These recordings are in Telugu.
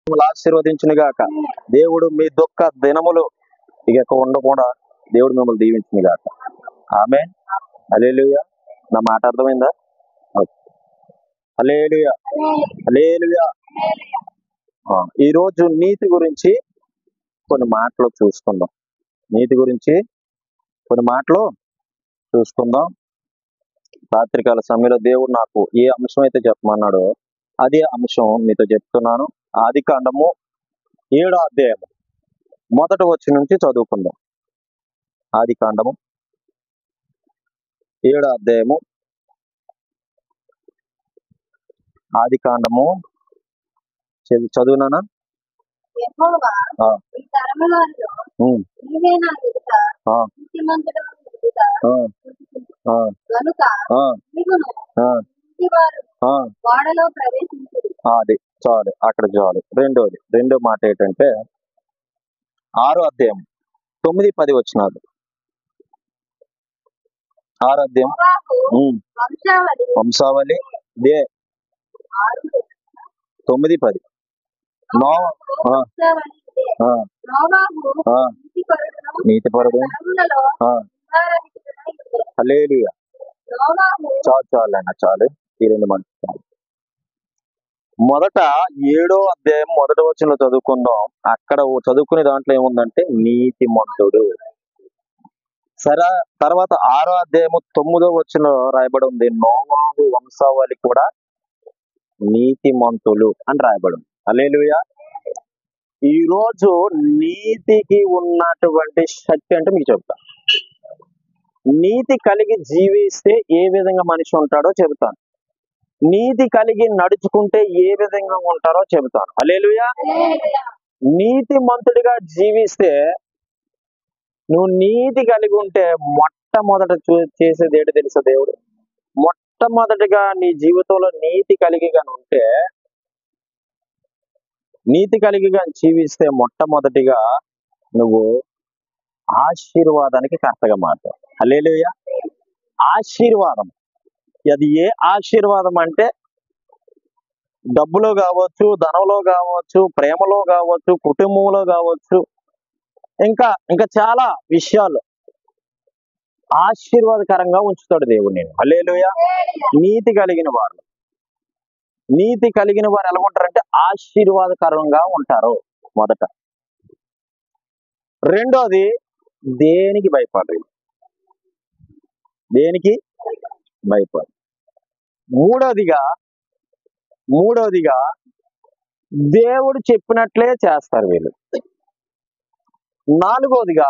ఆశీర్వదించును గాక. దేవుడు మీ దుఃఖ దినములు ఇక ఉండకుండా దేవుడు మిమ్మల్ని దీవించును గాక. ఆమేన్. హల్లెలూయా. నా మాట అర్థమైందా? హల్లెలూయా, హల్లెలూయా. ఈ రోజు నీతి గురించి కొన్ని మాటలు చూసుకుందాం. నీతి గురించి కొన్ని మాటలు చూసుకుందాం. రాత్రికాల సమయంలో దేవుడు నాకు ఏ అంశం అయితే చెప్పమన్నాడో అదే అంశం మీతో చెప్తున్నాను. ఆదికాండము 7వ అధ్యాయము మొదటి వచనం నుంచి చదువుకుందాం. ఆదికాండము 7వ అధ్యాయము, ఆదికాండము చదువునానా? యెహోవా ఆ, ఈ తరములలో ఉమ్, నీవే నా ఎదుట ఆ, నీతిమంతుడవు ఎదుట ఆ, ఆ, గనుక ఆ, నీవును ఆ, ఇంటివారు ఆ. వాడలో ప్రవేశించుడి. అది చాలు, అక్కడ చాలు. రెండో మాట ఏంటంటే 6వ అధ్యాయం 9, 10 వచనాలు. 6వ అధ్యాయం నోవాహు ఉమ్, వంశావళి వంశావళి దే 6. 9, 10. నోవాహు ఆ, వంశావళి ఇదే. ఆ, నోవాహు ఆ, నీతిపరుడును నీతిపరుడు. తరములలో ఆ, నివారహితుడై ఉండే. హల్లెలూయా. నోవాహు చాలు. ఈ 2 మాట చాలు. మొదట 7వ అధ్యాయం మొదటి వచనంలో చదువుకుందాం. అక్కడ చదువుకునే దాంట్లో ఏముందంటే నీతిమంతుడు. సరే, తర్వాత 6వ అధ్యాయము 9వ వచనంలో రాయబడి ఉంది నోవాహు వంశావళి కూడా నీతిమంతులు అని రాయబడి ఉంది. హల్లెలూయా. ఈ రోజు నీతికి ఉన్నటువంటి శక్తి అంటే మీకు చెప్తాను. నీతి కలిగి జీవిస్తే ఏ విధంగా మనిషి ఉంటాడో చెబుతాను. నీతి కలిగి నడుచుకుంటే ఏ విధంగా ఉంటారో చెబుతాను. హల్లెలూయా. నీతిమంతుడిగా జీవిస్తే, నువ్వు నీతి కలిగి ఉంటే మొట్టమొదట చేసేది ఏంటి తెలుసా? దేవుడు మొట్టమొదటిగా నీ జీవితంలో నీతి కలిగి ఉంటే, నీతి కలిగి జీవిస్తే మొట్టమొదటిగా నువ్వు ఆశీర్వాదానికి కర్తగా మారుతావు. హల్లెలూయా. ఆశీర్వాదం. అది ఏ ఆశీర్వాదం అంటే డబ్బులో కావచ్చు, ధనంలో కావచ్చు, ప్రేమలో కావచ్చు, కుటుంబంలో కావచ్చు, ఇంకా చాలా విషయాలు ఆశీర్వాదకరంగా ఉంచుతాడు దేవుడు నేను. హల్లెలూయా. నీతి కలిగిన వారు ఎలా ఉంటారంటే ఆశీర్వాదకరంగా ఉంటారు మొదట. రెండోది దేనికి భయపడరు. మూడోదిగా దేవుడు చెప్పినట్లే చేస్తారు వీళ్ళు. నాలుగోదిగా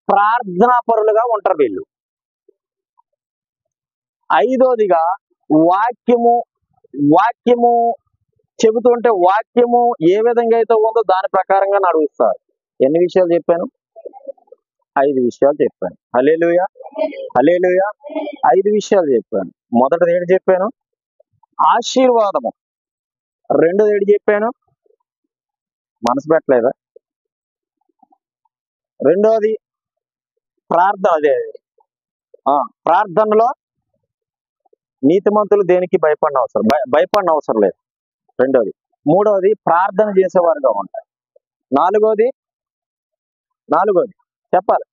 ప్రార్థనా పరులుగా ఉంటారు వీళ్ళు. ఐదోదిగా వాక్యము చెబుతుంటే వాక్యము ఏ విధంగా అయితే ఉందో దాని ప్రకారంగా నడుస్తారు. ఎన్ని విషయాలు చెప్పాను? 5 విషయాలు చెప్పాను. హల్లెలూయా, హల్లెలూయా. 5 విషయాలు చెప్పాను. మొదటిది ఏంటి చెప్పాను? ఆశీర్వాదము. రెండోది ఏంటి చెప్పాను? మనసు పెట్టలేదా? రెండోది ప్రార్థన. ప్రార్థనలో నీతిమంతులు దేనికి భయపడిన అవసరం లేదు. రెండోది. మూడోది ప్రార్థన చేసేవారుగా ఉంటారు. నాలుగోది చెప్పాలి.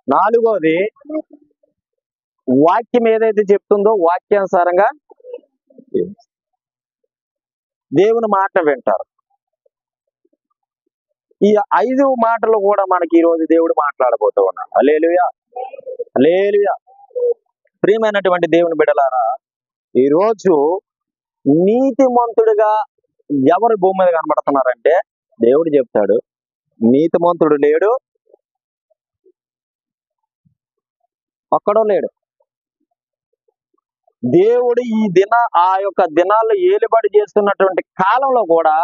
నాలుగోది వాక్యం ఏదైతే చెప్తుందో వాక్యానుసారంగా దేవుని మాట వింటారు. ఈ 5 మాటలు కూడా మనకి ఈ రోజు దేవుడు మాట్లాడబోతూ ఉన్నాడు. హల్లెలూయా, హల్లెలూయా. ప్రియమైనటువంటి దేవుని బిడ్డలారా, ఈ రోజు నీతిమంతుడిగా ఎవరు భూమి మీద కనబడుతున్నారంటే దేవుడు చెప్తాడు, నీతిమంతుడు లేడు, ఒక్కడో లేడు. దేవుడు ఆ యొక్క దినాల్లో ఏలుబడి చేస్తున్నటువంటి కాలంలో కూడా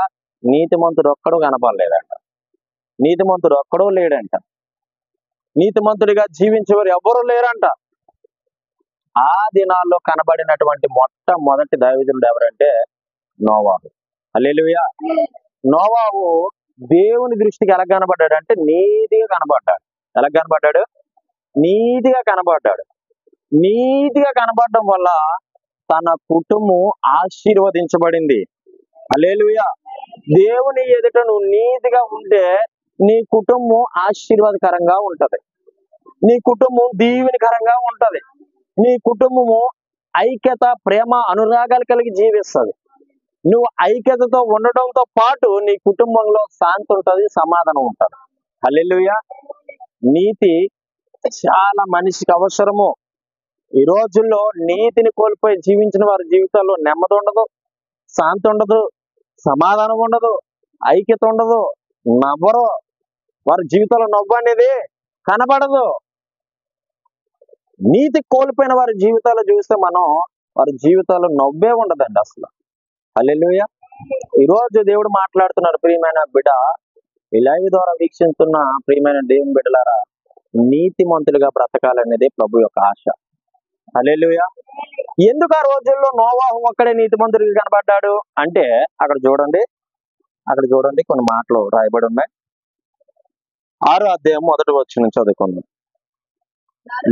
నీతిమంతుడు ఒక్కడో కనపడలేదంట. నీతిమంతుడు ఒక్కడో లేడంట. నీతిమంతుడిగా జీవించేవారు ఎవరూ లేరంట. ఆ దినాల్లో కనబడినటువంటి మొట్టమొదటి దైవజనుడు ఎవరంటే నోవాహు. హల్లెలూయా. నోవాహు దేవుని దృష్టికి ఎలా కనబడ్డాడు అంటే నీతిగా కనబడ్డాడు. ఎలా కనబడ్డాడు? నీతిగా కనబడ్డాడు. నీతిగా కనబడడం వల్ల తన కుటుంబం ఆశీర్వదించబడింది. హల్లెలూయా. దేవుని ఎదుట నువ్వు నీతిగా ఉంటే నీ కుటుంబం ఆశీర్వాదకరంగా ఉంటది, నీ కుటుంబం దీవెనకరంగా ఉంటది, నీ కుటుంబము ఐక్యత, ప్రేమ, అనురాగాలు కలిగి జీవిస్తుంది. నువ్వు ఐక్యతతో ఉండడంతో పాటు నీ కుటుంబంలో శాంతి ఉంటది, సమాధానం ఉంటది. హల్లెలూయా. నీతి చాలా మనిషికి అవసరము. ఈ రోజుల్లో నీతిని కోల్పోయి జీవించిన వారి జీవితాల్లో నెమ్మది ఉండదు, శాంతి ఉండదు, సమాధానం ఉండదు, ఐక్యత ఉండదు, నవ్వరు. వారి జీవితంలో నవ్వు అనేది కనబడదు. నీతి కోల్పోయిన వారి జీవితాలు చూస్తే మనం వారి జీవితాల్లో నవ్వే ఉండదండి అసలు. హల్లెలూయా. ఈ రోజు దేవుడు మాట్లాడుతున్నాడు, ప్రియమైన బిడ్డ, ఈ లైవ్ ద్వారా వీక్షిస్తున్న ప్రియమైన దేవుని బిడ్డలారా, నీతిమంతులుగా బ్రతకాలనేది ప్రభు యొక్క ఆశ. హల్లెలూయా. ఎందుకు ఆ రోజుల్లో నోవాహు ఒక్కడే నీతిమంతుడిగా కనబడ్డాడు అంటే అక్కడ చూడండి కొన్ని మాటలు రాయబడి ఉన్నాయి. 6వ అధ్యాయం 1వ వచనం చదువుకుందాం.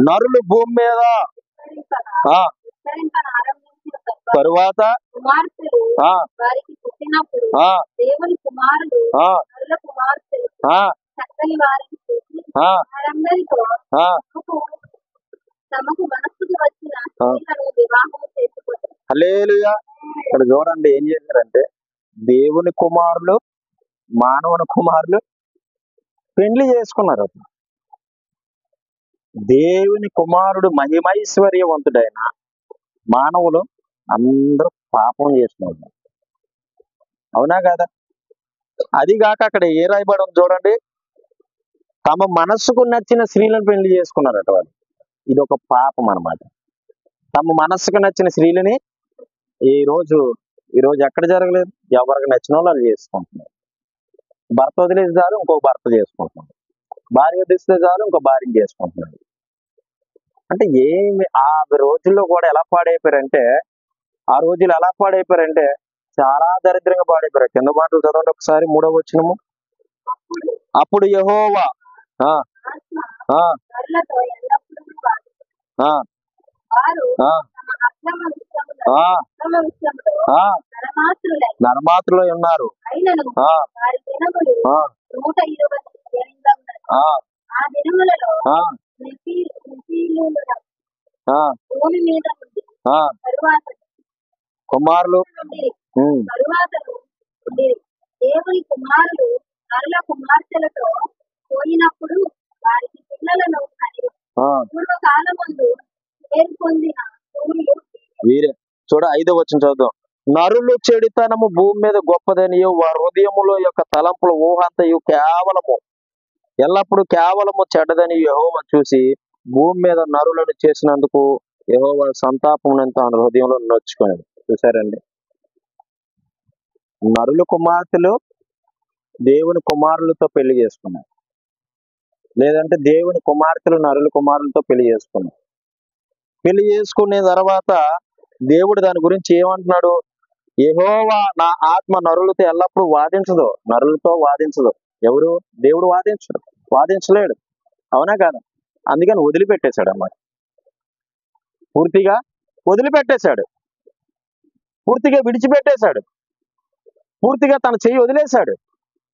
నరులు భూమి మీద ఆ తరువాత కుమార్తెలు ఆ వారికి పుట్టినప్పుడు ఆ దేవుని కుమారుడు ఆ నరుల కుమార్తెలు ఆ చక్కని వారిని చూసి ఆ వారందరితో ఆ తమకు మనస్సుకు వచ్చిన స్త్రీలను వివాహం చేసుకుంటారు. హల్లెలూయా. ఇక్కడ చూడండి ఏం చేశారంటే, దేవుని కుమారులు మానవుని కుమారులు పెండ్లి చేసుకున్నారు. దేవుని కుమారుడు మహిమైశ్వర్యవంతుడైన మానవులు అందరూ పాపం చేస్తున్నారు. అవునా కదా? అదిగాక అక్కడ ఏ రాయబడి ఉంది చూడండి, తమ మనస్సుకు నచ్చిన స్త్రీలను పెళ్లి చేసుకున్నారట వాళ్ళు. ఇది ఒక పాపం అన్నమాట. తమ మనస్సుకు నచ్చిన స్త్రీలని ఈ రోజు ఎక్కడ జరగలేదు. ఎవరికి నచ్చిన వాళ్ళు చేసుకుంటున్నారు. భర్త వదిలేసి చాలు ఇంకో భర్త చేసుకుంటున్నారు, భార్య వదిలేస్తే చాలు ఇంకో భార్యను చేసుకుంటున్నారు. అంటే ఆ రోజుల్లో కూడా ఎలా పాడైపోయారంటే, చాలా దరిద్రంగా పాడైపోయారు. కింద మాటలు చదవండి ఒకసారి, 3వ వచనము. అప్పుడు యెహోవా ఆ ఆ నరులతో ఎల్లప్పుడూ ఆ వారు ఆ తమ అక్రమ ఆ విషయంలో ఆ నరమాత్రులై ఉన్నారు. అయినను ఆ వారి దినములు ఆ 120 ఏండ్లన్నది. ఆ ఆ దినములలో ఆ నెఫీలీయుల ఆ భూమి మీద నుండి ఆ తరువాత కుమారులు నుండి ఉమ్, తరువాతను ఉండిరి. దేవుని కుమారులు నరుల కుమార్తెలతో పోయినప్పుడు వారికి పిల్లలను కనిరి. ఆ పూర్వకాలమందు పేరు పొందిన సూర్యులు వీరే. చూడ 5వ వచనం చదువుదాం. నరులు చెడితనము భూమి మీద గొప్పదనియు వారి హృదయములో యొక్క తలంపుల ఊహంతయు ఎల్లప్పుడు కేవలము చెడ్డదని యెహోవా చూసి భూమి మీద నరులను చేసినందుకు యెహోవా సంతాపం తన హృదయంలో నొచ్చుకునేది. చూసారండి, నరుల కుమార్తెలు దేవుని కుమారులతో పెళ్లి చేసుకున్నారు, లేదంటే దేవుని కుమార్తెలు నరుల కుమారులతో పెళ్లి చేసుకున్నారు. పెళ్లి చేసుకునే తర్వాత దేవుడు దాని గురించి ఏమంటున్నాడు? యెహోవా నా ఆత్మ నరులతో ఎల్లప్పుడూ నరులతో వాదించదు. ఎవరు? దేవుడు వాదించలేడు. అవునా కాదా? అందుకని వదిలిపెట్టేశాడు అన్నమాట. పూర్తిగా వదిలిపెట్టేశాడు, పూర్తిగా విడిచిపెట్టేశాడు, పూర్తిగా తన చెయ్యి వదిలేశాడు.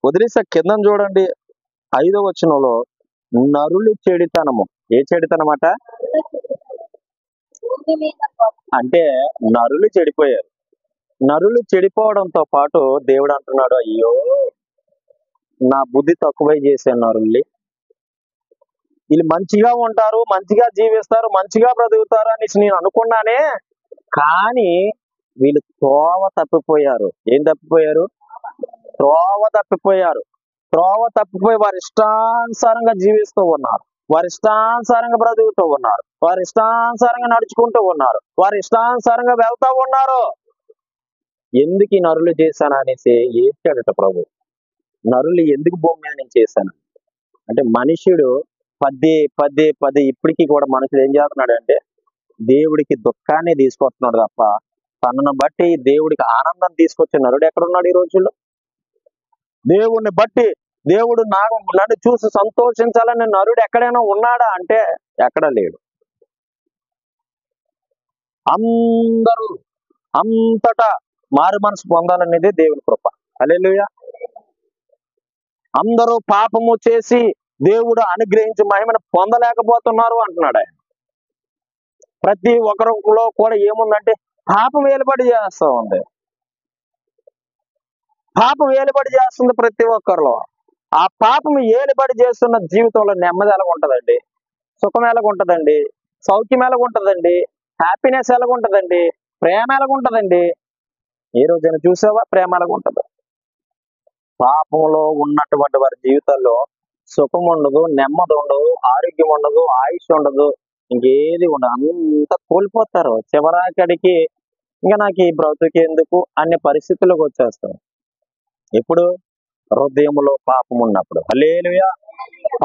వదిలేసా కింద చూడండి 5వ వచనంలో నరులు చెడితనము. ఏ చెడితనమాట భూమి మీద అంటే నరులు చెడిపోయారు. నరులు చెడిపోవడంతో పాటు దేవుడు అంటున్నాడు, అయ్యో నా బుద్ధి తక్కువై చేశాను నరుల్ని. వీళ్ళు మంచిగా ఉంటారు, మంచిగా జీవిస్తారు, మంచిగా బ్రతుకుతారు అని నేను అనుకున్నానే, కానీ వీళ్ళు త్రోవ తప్పిపోయారు. ఏం తప్పిపోయారు? త్రోవ తప్పిపోయి వారి ఇష్టానుసారంగా జీవిస్తూ ఉన్నారు, వారి ఇష్టానుసారంగా బ్రతుకుతూ ఉన్నారు, వారి ఇష్టానుసారంగా నడుచుకుంటూ ఉన్నారు, వారి ఇష్టానుసారంగా వెళ్తూ ఉన్నారు. ఎందుకు ఈ నరులు చేశాను అనేసి ఏడ్చాడట ప్రభు. నరులు ఎందుకు భూమి మీద నేను చేశాను అంటే, మనుషుడు పదే ఇప్పటికీ కూడా మనుషుడు ఏం చేస్తున్నాడు అంటే, దేవుడికి దుఃఖాన్ని తీసుకొస్తున్నాడు తప్ప తనను బట్టి దేవుడికి ఆనందం తీసుకొచ్చే నరుడు ఎక్కడున్నాడు ఈ రోజుల్లో? దేవుణ్ణి బట్టి దేవుడు నన్ను చూసి సంతోషించాలని నరుడు ఎక్కడైనా ఉన్నాడా అంటే ఎక్కడా లేడు. అందరూ అంతటా మారు మనసు పొందాలనేదే దేవుని కృప. హల్లెలూయా. అందరూ పాపము చేసి దేవుడు అనుగ్రహించి మహిమను పొందలేకపోతున్నారు అంటున్నాడు ఆయన. ప్రతి ఒక్కరిలో కూడా ఏముందంటే పాపం ఏలుబడి చేస్తూ ఉంది. పాపం ఏలుబడి చేస్తుంది ప్రతి ఒక్కరిలో. ఆ పాపం ఏలుబడి చేస్తున్న జీవితంలో నెమ్మది ఎలాగుంటదండి, సుఖం ఎలాగుంటదండి, సౌఖ్యం ఎలాగుంటదండి, హ్యాపీనెస్ ఎలాగుంటదండి, ప్రేమ ఎలాగుంటదండి? ఏ రోజైనా చూసావా ప్రేమ ఎలాగుంటది? పాపంలో ఉన్నటువంటి వారి జీవితాల్లో సుఖం ఉండదు, నెమ్మది ఉండదు, ఆరోగ్యం ఉండదు, ఆయుష్ ఉండదు, ఇంకేది ఉండదు. అంతా కోల్పోతారు. చివరాకడికి ఇంకా నాకు ఈ బ్రతుకు ఎందుకు అనే పరిస్థితులకు వచ్చేస్తారు. ఎప్పుడు? హృదయంలో పాపం ఉన్నప్పుడు. హల్లెలూయా.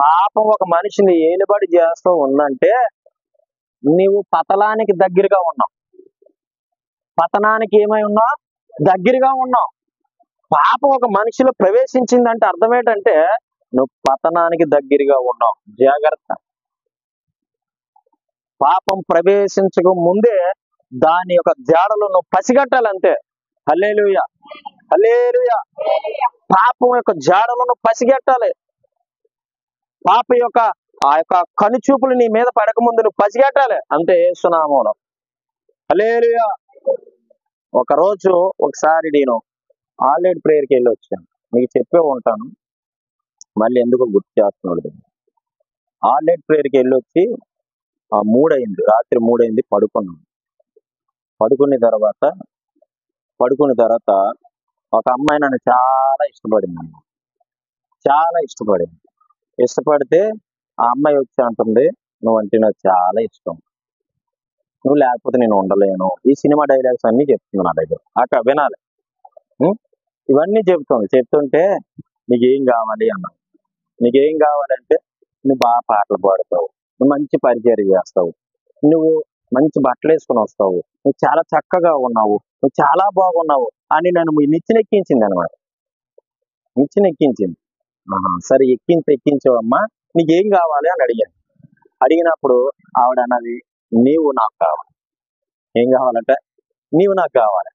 పాపం ఒక మనిషిని ఏలుబడి చేస్తూ ఉందంటే నీవు పతనానికి దగ్గరగా ఉన్నావు. పతనానికి ఏమై ఉన్నావు? దగ్గరగా ఉన్నావు. పాపం ఒక మనిషిలో ప్రవేశించిందంటే అర్థం ఏంటంటే నువ్వు పతనానికి దగ్గరగా ఉన్నావు. జాగ్రత్త. పాపం ప్రవేశించక ముందే దాని యొక్క జాడలో నువ్వు పసిగట్టాలి అంతే. హల్లెలూయా. హల్లెలూయా. పాపం యొక్క జాడలో నువ్వు పసిగట్టాలి. పాప యొక్క ఆ యొక్క కనుచూపులు నీ మీద పడక ముందు నువ్వు పసిగట్టాలి అంతే. యేసు నామములో. హల్లెలూయా. ఒకరోజు ఒకసారి నేను ఆల్రెడీ ప్రేయర్కి వెళ్ళి వచ్చాను. మీకు చెప్పే ఉంటాను, మళ్ళీ ఎందుకు గుర్తు చేస్తున్నాడు. ఆల్రెడీ ప్రేయర్కి వెళ్ళి వచ్చి 3 అయింది, రాత్రి 3 అయింది, పడుకున్నాను. పడుకున్న తర్వాత ఒక అమ్మాయి నన్ను చాలా ఇష్టపడింది. చాలా ఇష్టపడితే ఆ అమ్మాయి వచ్చి అంటుంది, నువ్వంటే నాకు చాలా ఇష్టం, నువ్వు లేకపోతే నేను ఉండలేను. ఈ సినిమా డైలాగ్స్ అన్ని చెప్తుంది నా దగ్గర. అక్క వినాలి. ఇవన్నీ చెప్తుంటే నీకేం కావాలి అన్న. నీకేం కావాలంటే నువ్వు బాగా పాటలు పాడతావు, నువ్వు మంచి పరిచయం చేస్తావు, నువ్వు మంచి బట్టలు వేసుకుని వస్తావు, నువ్వు చాలా చక్కగా ఉన్నావు, నువ్వు చాలా బాగున్నావు అని నన్ను నిచ్చినెక్కించింది అనమాట. నిచ్చినెక్కించింది. సరే ఎక్కించావమ్మా, నీకేం కావాలి అని అడిగాను. అడిగినప్పుడు ఆవిడ అన్నది, నీవు నాకు కావాలి. ఏం కావాలంటే నీవు నాకు కావాలి.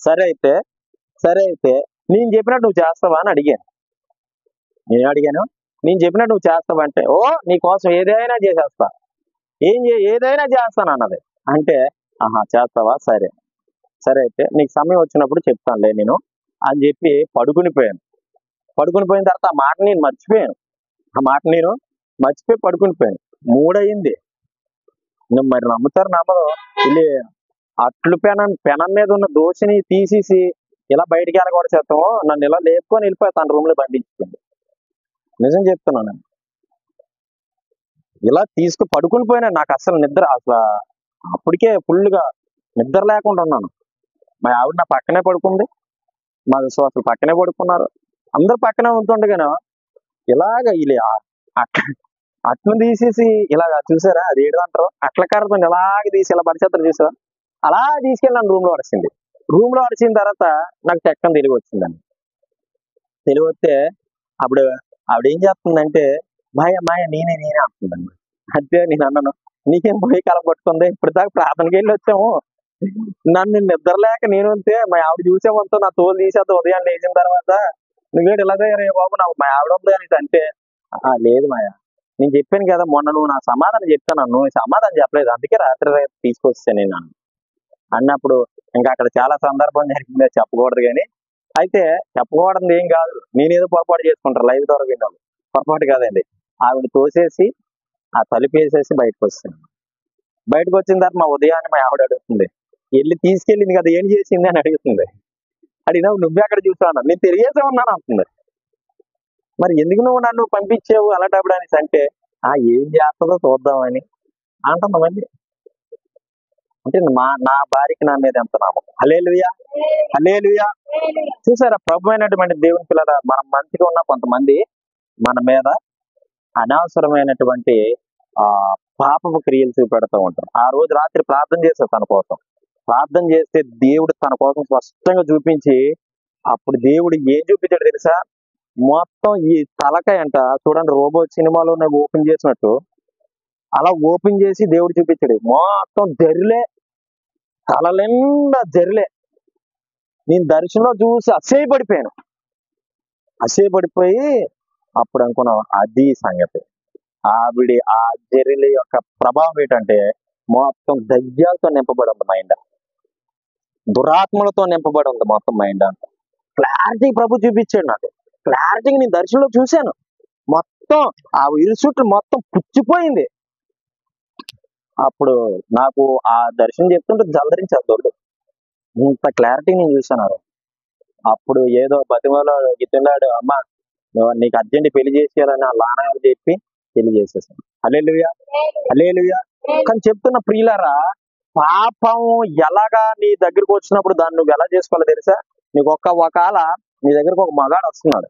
సరే అయితే నేను చెప్పినట్టు నువ్వు చేస్తావా అని అడిగాను. నేను చెప్పినట్టు నువ్వు చేస్తావా అంటే, ఓ నీ కోసం ఏదైనా చేసేస్తా, ఏదైనా చేస్తాను అన్నది. అంటే చేస్తావా, సరే అయితే నీకు సమయం వచ్చినప్పుడు చెప్తానులే నేను అని చెప్పి పడుకుని పోయిన తర్వాత ఆ మాట నేను మర్చిపోయి పడుకుని పోయాను. 3 అయింది. నువ్వు మరి నమ్ముతారు నమ్మరు, వెళ్ళి అట్లు పెనం మీద ఉన్న దోశని తీసేసి ఇలా బయటికి వెళ్ళగొడచేస్తాము, నన్ను ఇలా లేపుకొని వెళ్ళిపోయి తన రూమ్ లో బంధించింది. నిజం చెప్తున్నాను. ఇలా పడుకుని పోయినా నాకు అసలు నిద్ర, అసలు అప్పటికే ఫుల్గా నిద్ర లేకుండా ఉన్నాను. మా ఆవిడ నా పక్కనే పడుకుంది, మా అసలు పక్కనే పడుకున్నారు, అందరు పక్కనే ఉంటుండగాను ఇలాగ అట్లను తీసేసి ఇలాగ చూసారా, అది ఏదంటారు, అట్ల కర్రతో ఇలాగ తీసి ఇలా పరిచేస్తారు చూసారా, అలా తీసుకెళ్ళి నన్ను రూమ్ లో అడిచింది. రూమ్ లో అడిచిన తర్వాత నాకు చక్కని తెలివి వచ్చిందండి. తెలివి వస్తే అప్పుడు ఆవిడ ఏం చేస్తుందంటే, మాయ నేనే అంటుందండి. అయితే నేను అన్నాను, నీకేం పోయి కలపట్టుకుంది, ఇప్పుడు దాకా ప్రార్థనకి వెళ్ళి వచ్చాము, నన్ను నిద్ర లేక నేను అంతే, మా ఆవిడ చూసేవంతో నా తోలు తీసేద్దా ఉదయం లేచిన తర్వాత, నువ్వేడు ఇలాగే రే బాబు, నాకు మా ఆవిడ ఉంది అని అంటే, లేదు మాయా, నేను చెప్పాను కదా మొన్న నువ్వు నా సమాధానం చెప్తాను, నువ్వు సమాధానం చెప్పలేదు, అందుకే రాత్రి తీసుకొచ్చాను నేను అన్నప్పుడు ఇంకా అక్కడ చాలా సందర్భం జరిగింది, చెప్పకూడదు కానీ. అయితే చెప్పకూడదు ఏం కాదు, నేనేదో పొరపాటు చేసుకుంటాను, లైవ్ ద్వారా విన్నాను, పొరపాటు కాదండి. ఆవిడ తోసేసి ఆ తలుపు వేసేసి బయటకు వస్తాను. బయటకు వచ్చిన తర్వాత మా ఉదయాన్ని మా ఆవిడ అడుగుతుంది, వెళ్ళి తీసుకెళ్ళింది కదా ఏం చేసింది అని అడుగుతుంది. అడిగినా నువ్వే అక్కడ చూసాను, నేను తిరిగేసే ఉన్నాను అంటుంది. మరి ఎందుకు నువ్వు నన్ను పంపించావు అలాంటప్పుడు అనేసి అంటే, ఏం చేస్తుందో చూద్దామని అంటుంది. మళ్ళీ అంటే నా భార్యకి నా మీద ఎంత నమ్మకం. హల్లెలూయా. హల్లెలూయా. చూసారా, ప్రభు అయినటువంటి దేవుని పిల్లల, మనం మంచిగా ఉన్న కొంతమంది మన మీద అనవసరమైనటువంటి పాపపు క్రియలు చూపెడుతూ ఉంటారు. ఆ రోజు రాత్రి ప్రార్థన చేశారు తన కోసం. ప్రార్థన చేస్తే దేవుడు తన కోసం స్పష్టంగా చూపించి, అప్పుడు దేవుడు ఏం చూపించాడు తెలుసా, మొత్తం ఈ తలకాయ అంట చూడండి, రోబో సినిమాలో ఓపెన్ చేసినట్టు అలా ఓపెన్ చేసి దేవుడు చూపించాడు. మొత్తం జర్లే, తల నిండా జర్లే. నేను దర్శనంలో చూసి అసహ్యపడిపోయాను. అసేపడిపోయి అప్పుడు అనుకున్నాం అది సంగతి. ఆ జెర్రిల యొక్క ప్రభావం ఏంటంటే మొత్తం దయ్యాలతో నింపబడి ఉంది మైండ్, దురాత్మలతో నింపబడి ఉంది మొత్తం మైండ్ అంతా. క్లారిటీ ప్రభు చూపించాడు నాకు. క్లారిటీగా నేను దర్శనంలో చూశాను. మొత్తం ఆ ఇరుసుట్లు మొత్తం పుచ్చిపోయింది. అప్పుడు నాకు ఆ దర్శనం చెప్తుంటే జలదరించారు దొడ్డు. ఇంత క్లారిటీ నేను చూశాను. అప్పుడు ఏదో బతిమలో గిట్టున్నాడు, అమ్మ నీకు అర్జెంట్ పెళ్లి చేసేయాలని ఆ నాన్నగారు చెప్పి పెళ్లి చేసేసాను. హల్లెలూయా, హల్లెలూయా. కానీ చెప్తున్న ప్రియులారా, పాపం ఎలాగా నీ దగ్గరకు వచ్చినప్పుడు దాన్ని నువ్వు ఎలా చేసుకోవాలో తెలుసా? నీకు ఒకవేళ నీ దగ్గరకు ఒక మగాడు వస్తున్నాడు,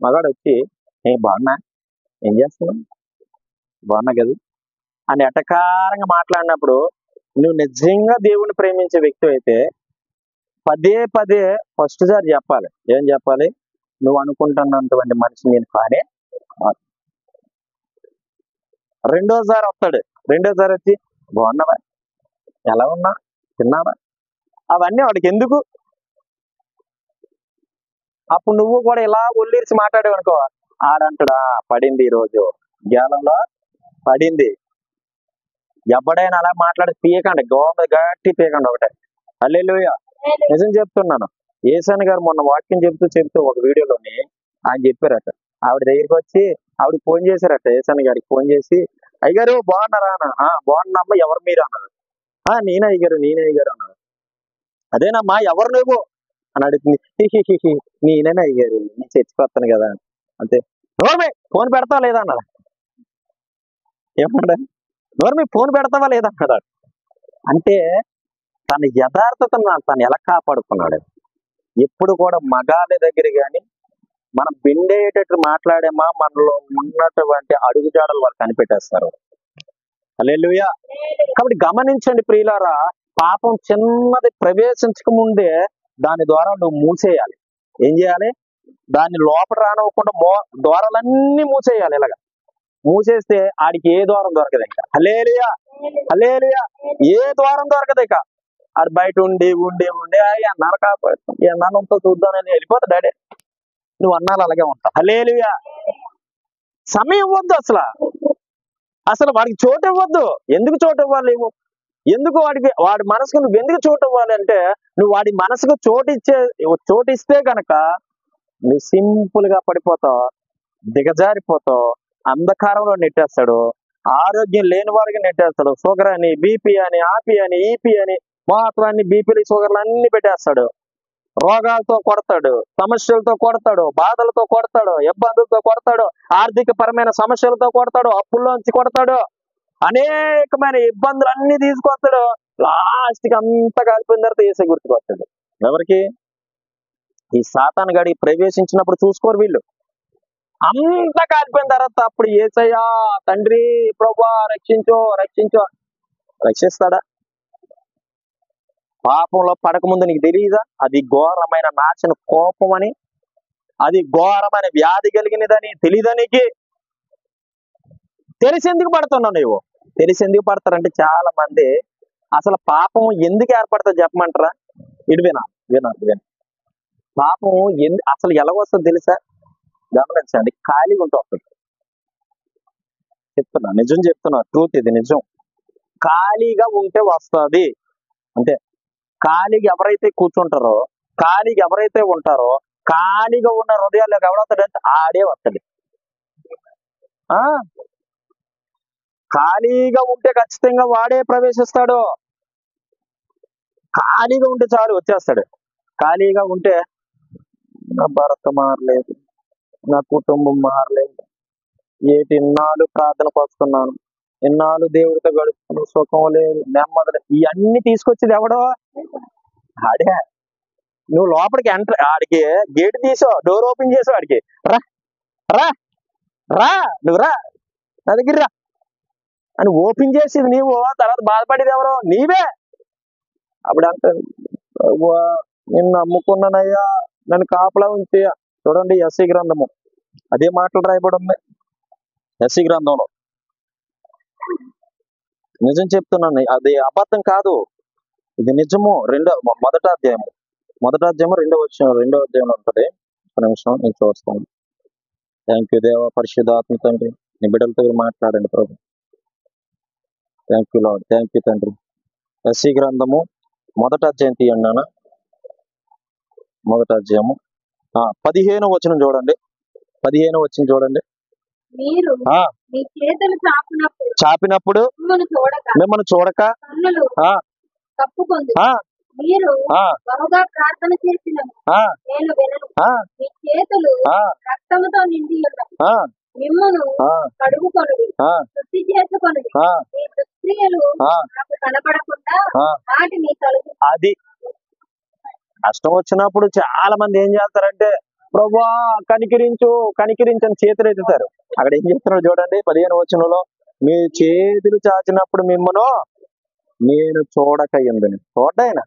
మగాడు వచ్చి బాగున్నా, ఏం చేస్తున్నావు, బాగున్నా కదా అని ఎటకారంగా మాట్లాడినప్పుడు నువ్వు నిజంగా దేవుని ప్రేమించే వ్యక్తి అయితే పదే పదే ఫస్ట్ సారి చెప్పాలి. ఏం చెప్పాలి? నువ్వు అనుకుంటున్నటువంటి మనిషి నేను కానే కాదు. రెండోసారి వస్తాడు, రెండోసారి వచ్చి బాగున్నావా, ఎలా ఉన్నా, తిన్నావా, అవన్నీ వాడికి ఎందుకు? అప్పుడు నువ్వు కూడా ఇలా ఒళ్ళిరిచి మాట్లాడేవు అనుకో, ఆడంటాడా పడింది, ఈ రోజు జ్ఞానంలో పడింది. ఎవడైనా అలా మాట్లాడి పీయకండి, గోడ గట్టి పీయకండి ఒకటే. హల్లెలూయా. నిజం చెప్తున్నాను. ఏసాని గారు మొన్న వాక్యం చెప్తూ ఒక వీడియోలోని ఆయన చెప్పారట, ఆవిడ దగ్గరికి వచ్చి ఆవిడకి ఫోన్ చేశారట, ఏసాని గారికి ఫోన్ చేసి, అయ్యగారు బాగున్నారా అన్న. బాగున్నామ్మా, ఎవరు మీరు అన్నారు. నేనే అయ్యగారు, నేనే అయ్యగారు అన్నారు. అదేనమ్మా, ఎవరు నువ్వు అని అడుగుతుంది. నేనే అయ్యారు, నేను చచ్చిపోతాను కదా అంతే. నోర్మే ఫోన్ పెడతావా లేదా అన్నారు. ఏమన్నా నోర్మే ఫోన్ పెడతావా లేదా అన్నాడు. అంటే తన యథార్థతను తను ఎలా కాపాడుకున్నాడు. ఎప్పుడు కూడా మగాళ్ళ దగ్గర కానీ మనం బిండేటట్టు మాట్లాడేమా, మనలో ఉన్నటువంటి అడుగుజాడలు వాళ్ళు కనిపెట్టేస్తారు. హల్లెలూయా. కాబట్టి గమనించండి ప్రియులారా, పాపం చిన్నది ప్రవేశించక ముందే దాని ద్వారా నువ్వు మూసేయాలి. ఏం చేయాలి? దాన్ని లోపల రానివ్వకుండా ద్వారాలన్నీ మూసేయాలి. ఇలాగా మూసేస్తే ఆడికి ఏ ద్వారం దొరకదు ఇక. హల్లెలూయా, హల్లెలూయా. ఏ ద్వారం దొరకదు ఇక. ఆడు బయట ఉండి ఉండి ఉండి అన్నాలు కాపాడుతాం, ఈ అన్నాలంతా చూద్దానని వెళ్ళిపోతాడు డాడీ. నువ్వు అన్నాలు అలాగే ఉంటావు. హల్లెలూయా. సమయం ఇవ్వద్దు అసలు, అసలు వాడికి చోటు ఇవ్వద్దు. ఎందుకు చోటు ఇవ్వాలి? ఎందుకు వాడి మనసుకు నువ్వు ఎందుకు చోటు ఇవ్వాలి అంటే, నువ్వు వాడి మనసుకు చోటిస్తే గనక నువ్వు సింపుల్ గా పడిపోతావు, దిగజారిపోతావు, అంధకారంలో నెట్టేస్తాడు, ఆరోగ్యం లేని వారికి నెట్టేస్తాడు. షుగర్ అని, బీపీ అని, ఆపి అని, ఈపీ అని, మొత్తం అన్ని బీపీలు షుగర్లు అన్ని పెట్టేస్తాడు. రోగాలతో కొడతాడు, సమస్యలతో కొడతాడు, బాధలతో కొడతాడు, ఇబ్బందులతో కొడతాడు, ఆర్థిక పరమైన సమస్యలతో కొడతాడు, అప్పుల్లోంచి కొడతాడు, అనేకమైన ఇబ్బందులు అన్ని తీసుకొస్తాడు. లాస్ట్ కి అంతా కలిపిన తర్వాత ఏసే గుర్తుకొస్తాడు. ఎవరికి? ఈ సాతాను గడి ప్రవేశించినప్పుడు చూసుకోరు వీళ్ళు. అంతా కాలిపోయిన తర్వాత అప్పుడు ఏసయ్యా తండ్రి ప్రభువా రక్షించో రక్షించో, రక్షిస్తాడా? పాపంలో పడకముందు నీకు తెలియదా అది ఘోరమైన నాశన కోపం అని, అది ఘోరమైన వ్యాధి కలిగినదని తెలియదా నీకు? తెలిసి ఎందుకు పడుతున్నావు నువ్వు? తెలిసి ఎందుకు పడతారంటే చాలా మంది అసలు పాపం ఎందుకు ఏర్పడుతుంది చెప్పమంటారా? ఇటు వినా పాపం అసలు ఎలాగొస్తుంది తెలుసా? గమనించండి, ఖాళీగా ఉంటే వస్తుంది. చెప్తున్నా, నిజం చెప్తున్నా, ట్రూత్ ఇది, నిజం. ఖాళీగా ఉంటే వస్తుంది అంటే, ఖాళీగా ఎవరైతే కూర్చుంటారో, ఖాళీగా ఎవరైతే ఉంటారో, ఖాళీగా ఉన్న హృదయాల్లోకి ఎవడవుతాడంటే ఆడే వస్తాడు. ఖాళీగా ఉంటే ఖచ్చితంగా వాడే ప్రవేశిస్తాడు. ఖాళీగా ఉంటే చాలు వచ్చేస్తాడు. ఖాళీగా ఉంటే నా భర్త మారలేదు, నా కుటుంబం మారలేదు, ఇన్నాళ్ళు ప్రార్థనకు వస్తున్నాను, ఇన్నాళ్ళు దేవుడితో గడుపుతున్నాను, సుఖం లేదు, నెమ్మది లేదు, ఇవన్నీ తీసుకొచ్చేది ఎవడో? ఆడే. నువ్వు లోపలికి ఆడికి గేట్ తీసో, డోర్ ఓపెన్ చేసావు, ఆడికి రా రా రా నువ్వు రా నా దగ్గర రా అని ఓపెన్ చేసేది నీవు, తర్వాత బాధపడేది ఎవరో? నీవే. అప్పుడు అంటే నిన్ను నమ్ముకున్నానయ్యా, నన్ను కాపలా ఉంచి. చూడండి ఎస్సీ గ్రంథము, అదే మాటలు రాయబడి ఉంది ఎస్సీ గ్రంథంలో. నిజం చెప్తున్నాను, అది అబద్ధం కాదు, ఇది నిజము. మొదట అధ్యాయము 2వ అధ్యాయంలో ఉంటుంది. ఒక్క నిమిషం నేను చూస్తాను. థ్యాంక్ యూ దేవ, పరిశుద్ధాత్మ తండ్రి, నీ బిడ్డలతో మీరు మాట్లాడండి ప్రభు. Thank you lord, thank you తండ్రి. ఎస్సీ గ్రంథము 1వ అధ్యాయం తీయండి నాన్న. 1వ అధ్యాయము 15వ వచనం చూడండి. 15వ వచనం చూడండి. మీరు ఆ, మీ చేతులు చాపినప్పుడు మిమ్మల్ని చూడక కన్నులు ఆ, కప్పుకొంది. ఆ, మీరు ఆ, బహుగా ప్రార్థన చేసిన ఆ, నేను వినను. ఆ, మీ చేతులు ఆ, రక్తముతో నిండి ఉన్నవి. ఆ, మిమ్మును ఆ, కడుగుకొనుడి, ఆ, శుద్ధి చేసుకొనుడి. ఆ, మీ దుష్క్రియలు ఆ, నాకు కనబడకుండా ఆ. వాటిని తొలగి. అది కష్టం వచ్చినప్పుడు చాలా మంది ఏం చేస్తారంటే, ప్రభా కనికరించు కనికరించని చేతులు ఎత్తుతారు. అక్కడ ఏం చేస్తున్నాడు చూడండి 15వ వచనంలో, మీ చేతులు చాచినప్పుడు మిమ్మను నేను చూడకయ్యిందని. చూడ్డాయన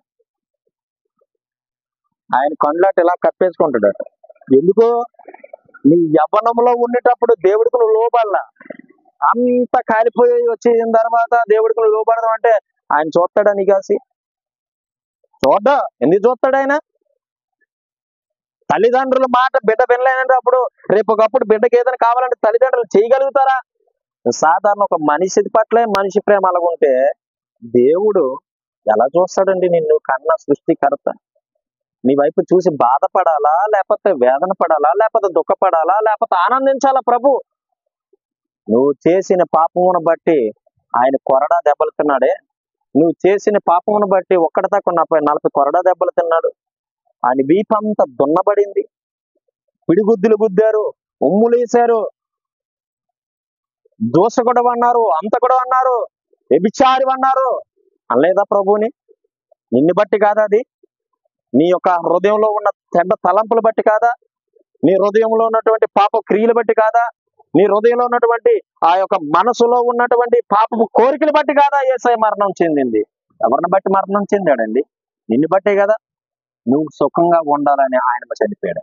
ఆయన కళ్ళట ఇలా కప్పేసుకుంటాడట. ఎందుకు? నీ యవ్వనంలో ఉండేటప్పుడు దేవుడికి నువ్వు లోబడలా. అంత కాలిపోయి వచ్చేసిన తర్వాత దేవుడికి నువ్వు లోబడదాం అంటే ఆయన చూస్తాడా నీ కాసి? చూడ్డా. ఎందుకు చూస్తాడు ఆయన? తల్లిదండ్రుల మాట బిడ్డ వినలేనంటే అప్పుడు రేపు ఒకప్పుడు బిడ్డకి ఏదైనా కావాలంటే తల్లిదండ్రులు చేయగలుగుతారా? సాధారణ ఒక మనిషి పట్లే మనిషి ప్రేమ అలాగుంటే దేవుడు ఎలా చూస్తాడండి? నిన్ను కన్న సృష్టికర్త నీ వైపు చూసి బాధపడాలా, లేకపోతే వేదన పడాలా, లేకపోతే దుఃఖపడాలా, లేకపోతే ఆనందించాలా? ప్రభు నువ్వు చేసిన పాపమును బట్టి ఆయన కొరడా దెబ్బలు తిన్నాడే. నువ్వు చేసిన పాపమును బట్టి ఒక్కడి దాకా 40 కొరడా దెబ్బలు తిన్నాడు. ఆయన వీపంతా దున్నబడింది, పిడిగుద్దులు గుద్దారు, ఉమ్ములేశారు, దోషకుడు అన్నారు, అంతకుడు అన్నారు, వ్యభిచారి అన్నారు. అనలేదా ప్రభుని? నిన్ను బట్టి కాదా అది? నీ యొక్క హృదయంలో ఉన్న చెడ్డ తలంపులు బట్టి కాదా? నీ హృదయంలో ఉన్నటువంటి పాప క్రియలు బట్టి కాదా? నీ హృదయంలో ఉన్నటువంటి ఆ యొక్క మనసులో ఉన్నటువంటి పాపపు కోరికలు బట్టి కాదా యేసయ్య మరణం చెందింది? ఎవరిని బట్టి మరణం చెందాడండి? నిన్ను బట్టే కదా. నువ్వు సుఖంగా ఉండాలని ఆయన చనిపోయాడు.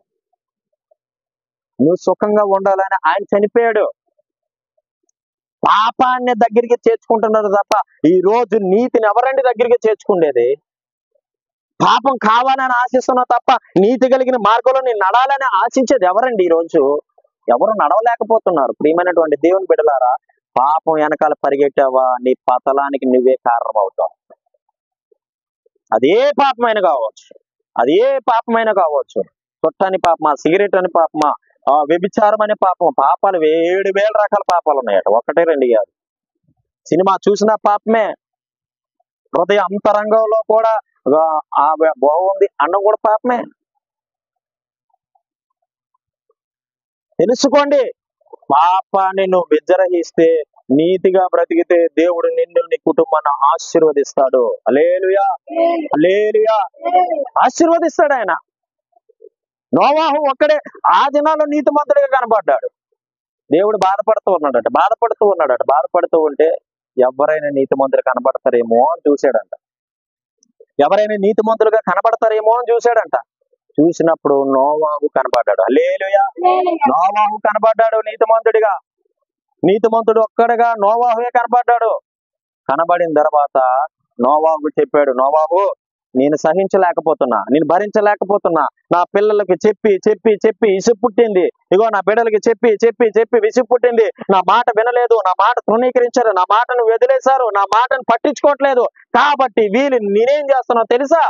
నువ్వు సుఖంగా ఉండాలని ఆయన చనిపోయాడు. పాపాన్ని దగ్గరికి చేర్చుకుంటున్నారు తప్ప ఈ రోజు నీతిని ఎవరండి దగ్గరికి చేర్చుకుండేది? పాపం కావాలని ఆశిస్తున్నావు తప్ప నీతి కలిగిన మార్గంలో నేను నడాలని ఆశించేది ఎవరండి? ఈ రోజు ఎవరు నడవలేకపోతున్నారు. ప్రియమైనటువంటి దేవుని బిడ్డలారా, పాపం వెనకాల పరిగెట్టావా నీ పతలానికి నువ్వే కారణం అవుతావు. అదే పాపమైన కావచ్చు, అదే పాపమైన కావచ్చు. చుట్టని పాపమా, సిగరెట్ అని పాపమా, వ్యభిచారం అనే పాపం. పాపాలు 7,000 రకాల పాపాలు ఉన్నాయట, 1 2 కాదు. సినిమా చూసిన పాపమే, హృదయ అంతరంగంలో కూడా బాగుంది అన్నం కూడా పాపమే. తెలుసుకోండి, పాపాన్ని నువ్వు విజరహిస్తే, నీతిగా బ్రతికితే దేవుడు నిన్ను నీ కుటుంబాన్ని ఆశీర్వదిస్తాడు. హల్లెలూయా, హల్లెలూయా. ఆశీర్వదిస్తాడు ఆయన. నోవాహు ఒక్కడే ఆ దినాల్లో నీతిమంతుడిగా కనబడ్డాడు. దేవుడు బాధపడుతూ ఉంటే ఎవరైనా నీతిమంతులు కనబడతారేమో అని చూశాడంట. ఎవరైనా నీతిమంతులుగా కనబడతారేమో అని చూశాడంట. చూసినప్పుడు నోవాహు కనబడ్డాడు. హల్లెలూయా. నోవాహు కనబడ్డాడు నీతిమంతుడిగా. నీతిమంతుడు ఒక్కడిగా నోవాహువే కనబడ్డాడు. కనబడిన తర్వాత నోవాహు చెప్పాడు, నోవాహు నేను సహించలేకపోతున్నా, నేను భరించలేకపోతున్నా. నా పిల్లలకి చెప్పి చెప్పి చెప్పి విసుగు పుట్టింది. ఇగో నా బిడ్డలకి చెప్పి చెప్పి చెప్పి విసుగు పుట్టింది. నా మాట వినలేదు, నా మాట తృణీకరించారు, నా మాటను వదిలేశారు, నా మాటను పట్టించుకోవట్లేదు. కాబట్టి వీళ్ళు నేనేం చేస్తున్నావు తెలుసా?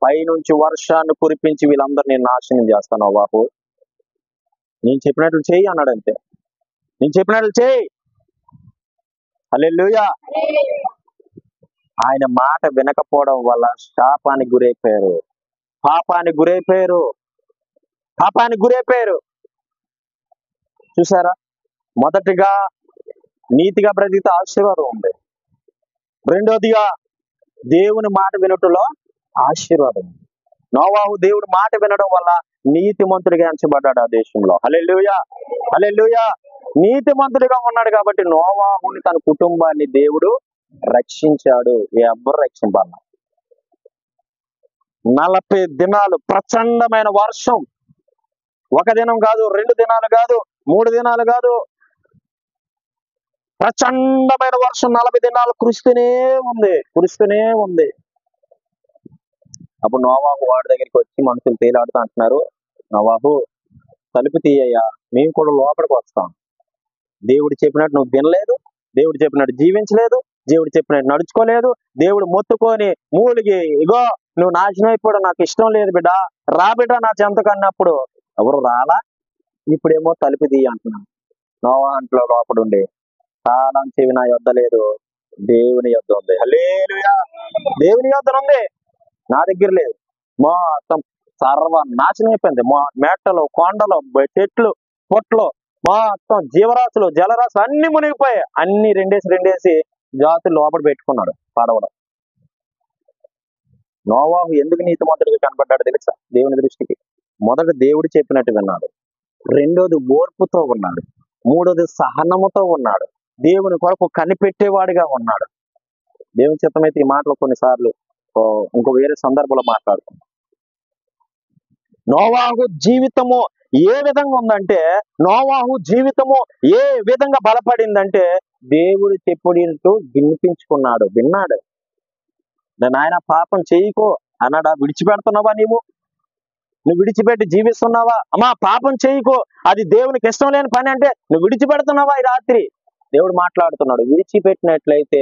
పైనుంచి వర్షాన్ని కురిపించి వీళ్ళందరినీ నాశనం చేస్తాను. బాబు నేను చెప్పినట్లు చెయ్యి అన్నాడు. అంతే, నేను చెప్పినట్లు చెయ్యి. హల్లెలూయా. ఆయన మాట వినకపోవడం వల్ల శాపానికి గురైపోయారు, పాపానికి గురైపోయారు. చూసారా? మొదటిగా నీతిగా బ్రతికితే ఆశీర్వాదం ఉంది. రెండోదిగా దేవుని మాట వినటంలో ఆశీర్వాదం. నోవాహు దేవుడి మాట వినడం వల్ల నీతిమంతుడిగా ఎంచబడ్డాడు ఆ దేశంలో. హల్లెలూయా, హల్లెలూయా. నీతిమంతుడిగా ఉన్నాడు కాబట్టి నోవాహుని తన కుటుంబాన్ని దేవుడు రక్షించాడు. ఎవ్వరు రక్షింపాల. 40 దినాలు ప్రచండమైన వర్షం. 1 దినం కాదు, 2 దినాలు కాదు, 3 దినాలు కాదు, ప్రచండమైన వర్షం 40 దినాలు కురుస్తూనే ఉంది. అప్పుడు నోవాహు వాడి దగ్గరికి వచ్చి మనుషులు తేలాడుతూ అంటున్నారు, నోవాహు తలుపు తీయ్యా, మేము కూడా లోపలికి వస్తాం. దేవుడు చెప్పినట్టు నువ్వు వినలేదు, దేవుడు చెప్పినట్టు జీవించలేదు, దేవుడు చెప్పినట్టు నడుచుకోలేదు, దేవుడు మొత్తుకొని మూలిగి ఇగో నువ్వు నాశనం అయిపోవడం నాకు ఇష్టం లేదు బిడ్డ, రా బిడ్డ నా చెంతకు అన్నప్పుడు ఎవరు రాలా. ఇప్పుడేమో తలుపు తీయ అంటున్నాను. నోవా ఇంట్లో లోపల ఉండి తాళం చెవి నా యొద్ద లేదు, దేవుని యొద్ద ఉంది. హల్లెలూయా. దేవుని యొద్ద ఉంది, నా దగ్గర లేదు. మొత్తం సర్వనాశనం అయిపోయింది. మేటలు, కొండలు, చెట్లు, పొట్లు, మొత్తం జీవరాశులు, జలరాశులు అన్ని మునిగిపోయాయి. అన్ని రెండేసి జాతులు లోపల పెట్టుకున్నాడు పడవడం. నోవాహు ఎందుకు నీతిమంతుడిగా కనబడ్డాడు తెలుసా దేవుని దృష్టికి? మొదట దేవుడు చెప్పినట్టు విన్నాడు, రెండోది ఓర్పుతో ఉన్నాడు, మూడోది సహనముతో ఉన్నాడు, దేవుని కొరకు కనిపెట్టేవాడిగా ఉన్నాడు. దేవుని చిత్తమైతే ఈ మాటలు కొన్నిసార్లు ఇంకో వేరే సందర్భంలో మాట్లాడుతున్నాం. నోవాహు జీవితము ఏ విధంగా ఉందంటే, నోవాహు జీవితము ఏ విధంగా బలపడిందంటే, దేవుడు చెప్పుడింటూ విన్నాడు. నాయన పాపం చేయకో అన్నాడా? విడిచిపెడుతున్నావా? నువ్వు విడిచిపెట్టి జీవిస్తున్నావా? అమ్మా పాపం చేయకో, అది దేవునికి ఇష్టం లేని పని అంటే నువ్వు విడిచిపెడుతున్నావా? ఈ రాత్రి దేవుడు మాట్లాడుతున్నాడు. విడిచిపెట్టినట్లయితే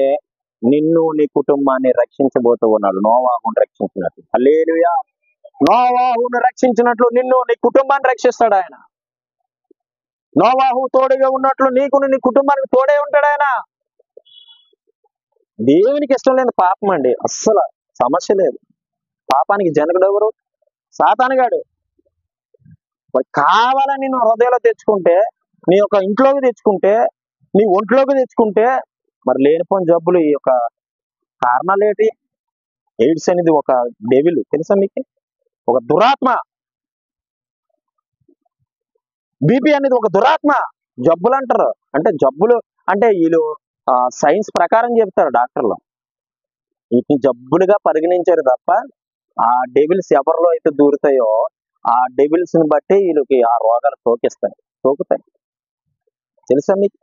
నిన్ను నీ కుటుంబాన్ని రక్షించబోతూ ఉన్నాడు. నోవాహును రక్షించినట్లు. హల్లెలూయా. నోవాహును రక్షించినట్లు నిన్ను నీ కుటుంబాన్ని రక్షిస్తాడు ఆయన. నోవాహు తోడుగా ఉన్నట్లు నీకు నీ కుటుంబానికి తోడే ఉంటాడు ఆయన. దేవునికి ఇష్టం లేని పాపం అండి, అస్సలు సమస్య లేదు. పాపానికి జనకుడు ఎవరు? సాతానుగాడు. కావాలని నిన్ను హృదయంలో తెచ్చుకుంటే, నీ యొక్క ఇంట్లోకి తెచ్చుకుంటే, నీ ఒంట్లోకి తెచ్చుకుంటే, మరి లేనిపోని జబ్బులు ఈ యొక్క కారణాలు ఏంటి? ఎయిడ్స్ అనేది ఒక డెవిల్, తెలుసా మీకు? ఒక దురాత్మ. బీపీ అనేది ఒక దురాత్మ. జబ్బులు అంటారు. అంటే జబ్బులు అంటే వీళ్ళు సైన్స్ ప్రకారం చెప్తారు డాక్టర్లు. వీటిని జబ్బులుగా పరిగణించారు తప్ప ఆ డెవిల్స్ ఎవరిలో అయితే దూరుతాయో ఆ డెవిల్స్ ని బట్టి వీళ్ళకి ఆ రోగాలు సోకుతాయి. తెలుసా మీకు?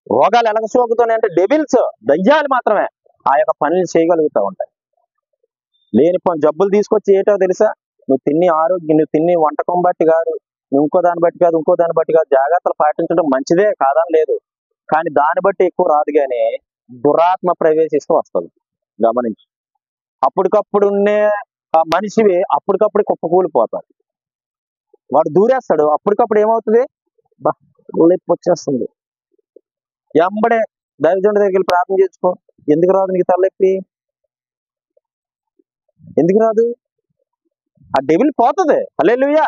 రోగాలు ఎలా సోకుతున్నాయి అంటే డెవిల్స్, దయ్యాలు మాత్రమే ఆ యొక్క పనులు చేయగలుగుతూ ఉంటాయి. లేనిపోని జబ్బులు తీసుకొచ్చి ఏటో తెలుసా? నువ్వు తిని వంటకం బట్టి కాదు, నువ్వు ఇంకో దాన్ని బట్టి కాదు, జాగ్రత్తలు పాటించడం మంచిదే కాదని లేదు, కానీ దాన్ని బట్టి ఎక్కువ రాదు. కానీ దురాత్మ ప్రవేశిస్తూ వస్తుంది. గమనించి అప్పటికప్పుడు ఆ మనిషివి అప్పటికప్పుడు కుప్పకూలిపోతాడు. వాడు దూరేస్తాడు, అప్పటికప్పుడు ఏమవుతుంది? నొప్పి వచ్చేస్తుంది. ఎంబడే దైవజనుడి దగ్గరికి ప్రార్థన చేసుకో. ఎందుకు రాదు నీకు తలనొప్పి? ఎందుకు రాదు? ఆ డెవిల్ పోతుంది. హల్లెలూయా,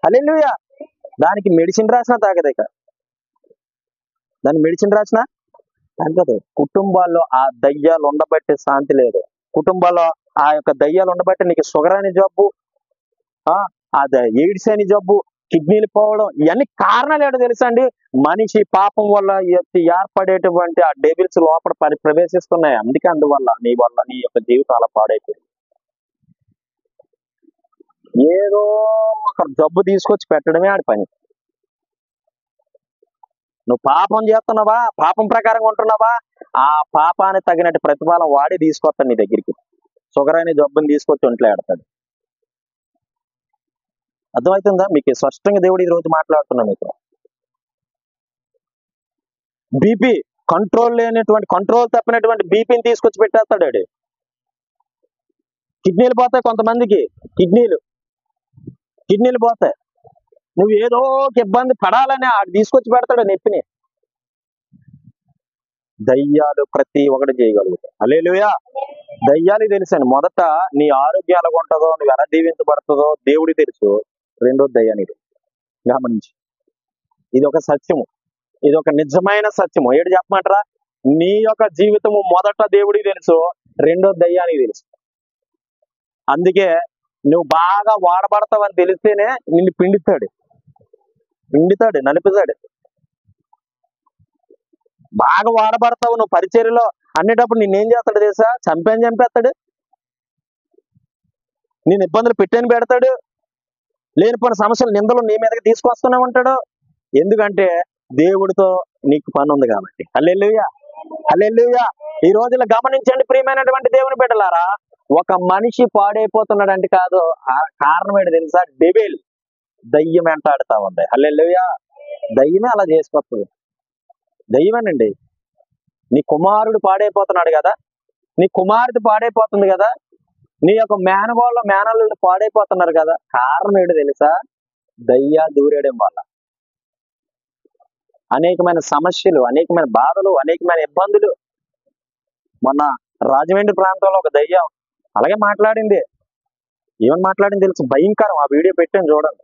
హల్లెలూయా. దానికి మెడిసిన్ రాసినా తాగదు. దానికి మెడిసిన్ రాసినా తగ్గదు. కుటుంబాల్లో ఆ దయ్యాలు ఉండబట్టే శాంతి లేదు. కుటుంబాల్లో ఆ యొక్క దయ్యాలు ఉండబట్టే నీకు షుగర్ అనే జబ్బు, అది ఎయిడ్స్ అనే జబ్బు, కిడ్నీలు పోవడం, ఇవన్నీ కారణాలు ఏంటో తెలుసా అండి? మనిషి పాపం వల్ల ఏర్పడేటువంటి ఆ డెవిల్స్ లోపల ప్రవేశిస్తున్నాయి. అందువల్ల నీ యొక్క జీవితం అలా పాడైపోయింది. ఏదో ఒక జబ్బు తీసుకొచ్చి పెట్టడమే ఆడి పని. నువ్వు పాపం చేస్తున్నావా, పాపం ప్రకారంగా ఉంటున్నావా, ఆ పాపానికి తగినట్టు ప్రతిఫలం వాడి తీసుకొస్తాడు నీ దగ్గరికి. షుగర్ అనే జబ్బుని తీసుకొచ్చి ఒంట్లో ఆడతాడు. అర్థమవుతుందా మీకు? స్పష్టంగా దేవుడు ఈ రోజు మాట్లాడుతున్నా మీకు. బీపీ కంట్రోల్ తప్పినటువంటి బీపీని తీసుకొచ్చి పెట్టేస్తాడు. కిడ్నీలు పోతాయి కొంతమందికి, కిడ్నీలు పోతాయి. నువ్వు ఏదో ఒక ఇబ్బంది పడాలని ఆడు తీసుకొచ్చి పెడతాడు నొప్పిని. దయ్యాలు ప్రతి ఒక్కటి చేయగలుగుతాయి. హల్లెలూయా. దయ్యాలు తెలుసండి. మొదట నీ ఆరోగ్యం ఎలా ఉంటుందో, నువ్వు ఎలా దీవించబడుతుందో దేవుడికి తెలుసు. రెండోది దయ్యానికి. గమనించి, ఇది ఒక సత్యము, ఇది ఒక నిజమైన సత్యము. ఏడు చెప్పమంటారా? నీ యొక్క జీవితము మొదట దేవుడికి తెలుసు, రెండోది దయ్యానికి తెలుసు. అందుకే నువ్వు బాగా వాడబడతావని తెలిస్తేనే నిన్ను పిండుతాడు, నలిపుతాడు. బాగా వాడబడతావు నువ్వు పరిచర్యలో అనేటప్పుడు నిన్నేం చేస్తాడు తెలుసా? చంపేస్తాడు, నేను ఇబ్బందులు పెట్టని పెడతాడు, లేనిపోయిన సమస్యలు నిందలు నీ మీదకి తీసుకొస్తూనే ఉంటాడు. ఎందుకంటే దేవుడితో నీకు పని ఉంది కాబట్టి. హల్లెలూయా, హల్లెలూయా. ఈ రోజుల్లో గమనించండి ప్రియమైనటువంటి దేవుని బిడ్డలారా, ఒక మనిషి పాడైపోతున్నాడంటే కాదు, ఆ కారణం ఏంటి తెలుసా? డెవిల్, దయ్యం వెంటాడుతా ఉంది. హల్లెలూయా. దయ్యమే అలా చేసుకొస్తుంది. దయ్యమేనండి. నీ కుమారుడు పాడైపోతున్నాడు కదా, నీ కుమార్తె పాడైపోతుంది కదా, నీ యొక్క మేనగోళ్ళ మేనల్లుడు పాడైపోతున్నారు కదా, కారణం ఏంటి తెలుసా? దయ్యా దూరేయడం వల్ల అనేకమైన సమస్యలు, అనేకమైన బాధలు, అనేకమైన ఇబ్బందులు. మొన్న రాజమండ్రి ప్రాంతంలో ఒక దయ్యం అలాగే మాట్లాడింది. ఏమని మాట్లాడింది తెలుసు? భయంకరం. ఆ వీడియో పెట్టాను చూడండి.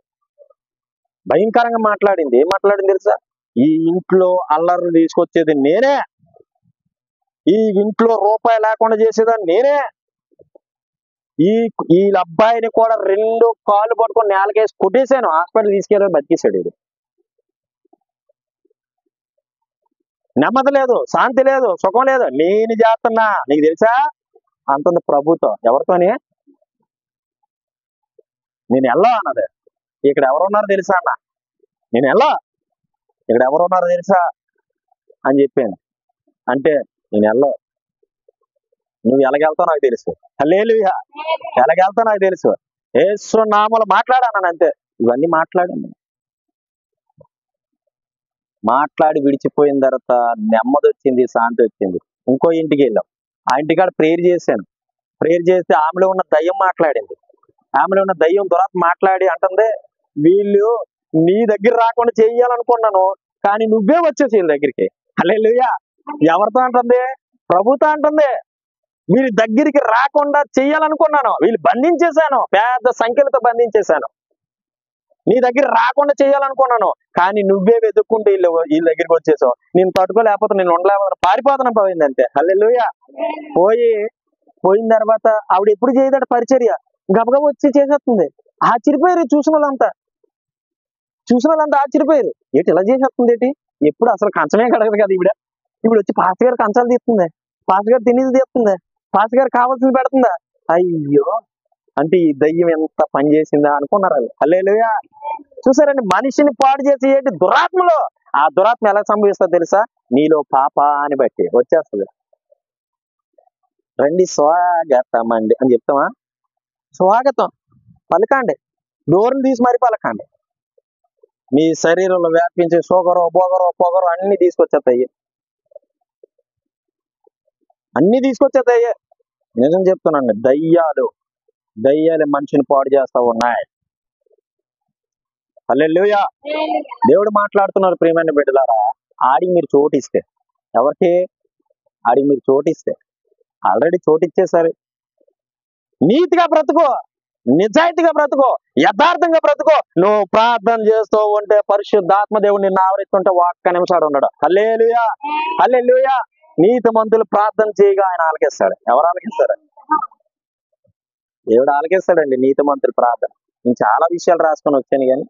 భయంకరంగా మాట్లాడింది. ఏం మాట్లాడింది తెలుసా? ఈ ఇంట్లో అల్లర్లు తీసుకొచ్చేది నేనే, ఈ ఇంట్లో రూపాయి లేకుండా చేసేదాన్ని నేనే, వీళ్ళ అబ్బాయిని కూడా 2 కాళ్ళు పట్టుకొని నేలకేసి కొట్టేశాను, హాస్పిటల్ తీసుకెళ్ళి బతికేశాడు. ఇది నెమ్మది లేదు, శాంతి లేదు, సుఖం లేదు. నేను చేస్తున్నా, నీకు తెలుసా అంటుంది ప్రభుత్వం. ఎవరితోని? నేను వెళ్ళా అన్నది. ఇక్కడ ఎవరున్నారు తెలుసా అన్న, నేను వెళ్ళా, ఇక్కడ ఎవరున్నారో తెలుసా అని చెప్పాను. అంటే నేను వెళ్ళా, నువ్వు ఎలాగెళ్తావు నాకు తెలుసు. హల్లెలూయా. ఎలాగెళ్తావు నాకు తెలుసు. యేసు నామములో మాట్లాడాను అంతే. ఇవన్నీ మాట్లాడింది. మాట్లాడి విడిచిపోయిన తర్వాత నెమ్మది వచ్చింది, శాంతి వచ్చింది. ఇంకో ఇంటికి వెళ్ళాం. ఆ ఇంటికాడ ప్రేయర్ చేశాను. ప్రేయర్ చేస్తే ఆమెలో ఉన్న దయ్యం మాట్లాడింది. ఆమెలో ఉన్న దయ్యం దురాత్మ మాట్లాడి అంటుంది, వీళ్ళు నీ దగ్గర రాకుండా చెయ్యాలనుకున్నాను, కానీ నువ్వే వచ్చేసి వీళ్ళ దగ్గరికి. హల్లెలూయా. ఎవరితో అంటుంది? ప్రభుతో అంటుంది. వీళ్ళ దగ్గరికి రాకుండా చెయ్యాలనుకున్నాను, వీళ్ళు బంధించేశాను, పెద్ద సంఖ్యలతో బంధించేశాను. నీ దగ్గర రాకుండా చేయాలనుకున్నాను, కానీ నువ్వే వెతుక్కుంటే వీళ్ళ దగ్గరికి వచ్చేసావు. నేను తట్టుకోలేకపోతే, నేను ఉండలేకపోతే పారిపోతాను పోయింది అంతే. హల్లెలూయా. పోయిన తర్వాత ఆవిడ ఎప్పుడు చేయదట పరిచర్య, గబగబ వచ్చి చేసేస్తుంది. ఆశ్చర్యపోయారు చూసిన వాళ్ళంతా ఆశ్చర్యపోయారు. ఏంటి ఇలా చేసేస్తుంది ఏంటి? ఎప్పుడు అసలు కంచమే కడగదు కదా ఈవిడ వచ్చి పాస్టర్ గారు కంచాలు తీస్తుంది, పాస్టర్ గారు తినేది తీస్తుంది, పాస్టర్ గారు కావాల్సింది పెడుతుందా? అయ్యో, అంటే ఈ దయ్యం ఎంత పని చేసిందా అనుకున్నారు అది. హల్లెలూయా. చూసారండి, మనిషిని పాడు చేసి ఏంటి దురాత్మలో. ఆ దురాత్మ ఎలా సంభవిస్తుందో తెలుసా? నీలో పాపాన్ని బట్టి వచ్చేస్తుంది. రండి స్వాగతం అండి అని చెప్తామా? స్వాగతం పలకండి, డోర్లు తీసి మరి పలకండి. మీ శరీరంలో వ్యాపించే షుగరు, పొగరు అన్ని తీసుకొచ్చేస్తాయి. నిజం చెప్తున్నాను, దయ్యాలు మనిషిని పాడు చేస్తా ఉన్నాయి. హల్లెలూయా. దేవుడు మాట్లాడుతున్నారు, ప్రియమైన బిడ్డలారా. ఆడికి మీరు చోటిస్తే, ఎవరికి? ఆడికి మీరు చోటిస్తే, ఆల్రెడీ చోటిచ్చేసారు. నీతిగా బ్రతుకో, నిజాయితీగా బ్రతుకో, యథార్థంగా బ్రతుకో. నువ్వు ప్రార్థన చేస్తూ ఉంటే పరిశుద్ధాత్మ దేవుడు నిన్ను ఆవరిస్తుంటే ఒక్క నిమిషాలు ఉండడు. హల్లెలూయా. హల్లెలూయా. నీతిమంతులు ప్రార్థన చేయగా ఆయన ఆలకిస్తాడు. ఎవరు ఆలకిస్తాడు? దేవుడు ఆలకిస్తాడండి నీతిమంతుల ప్రార్థన. నేను చాలా విషయాలు రాసుకొని వచ్చాను, కానీ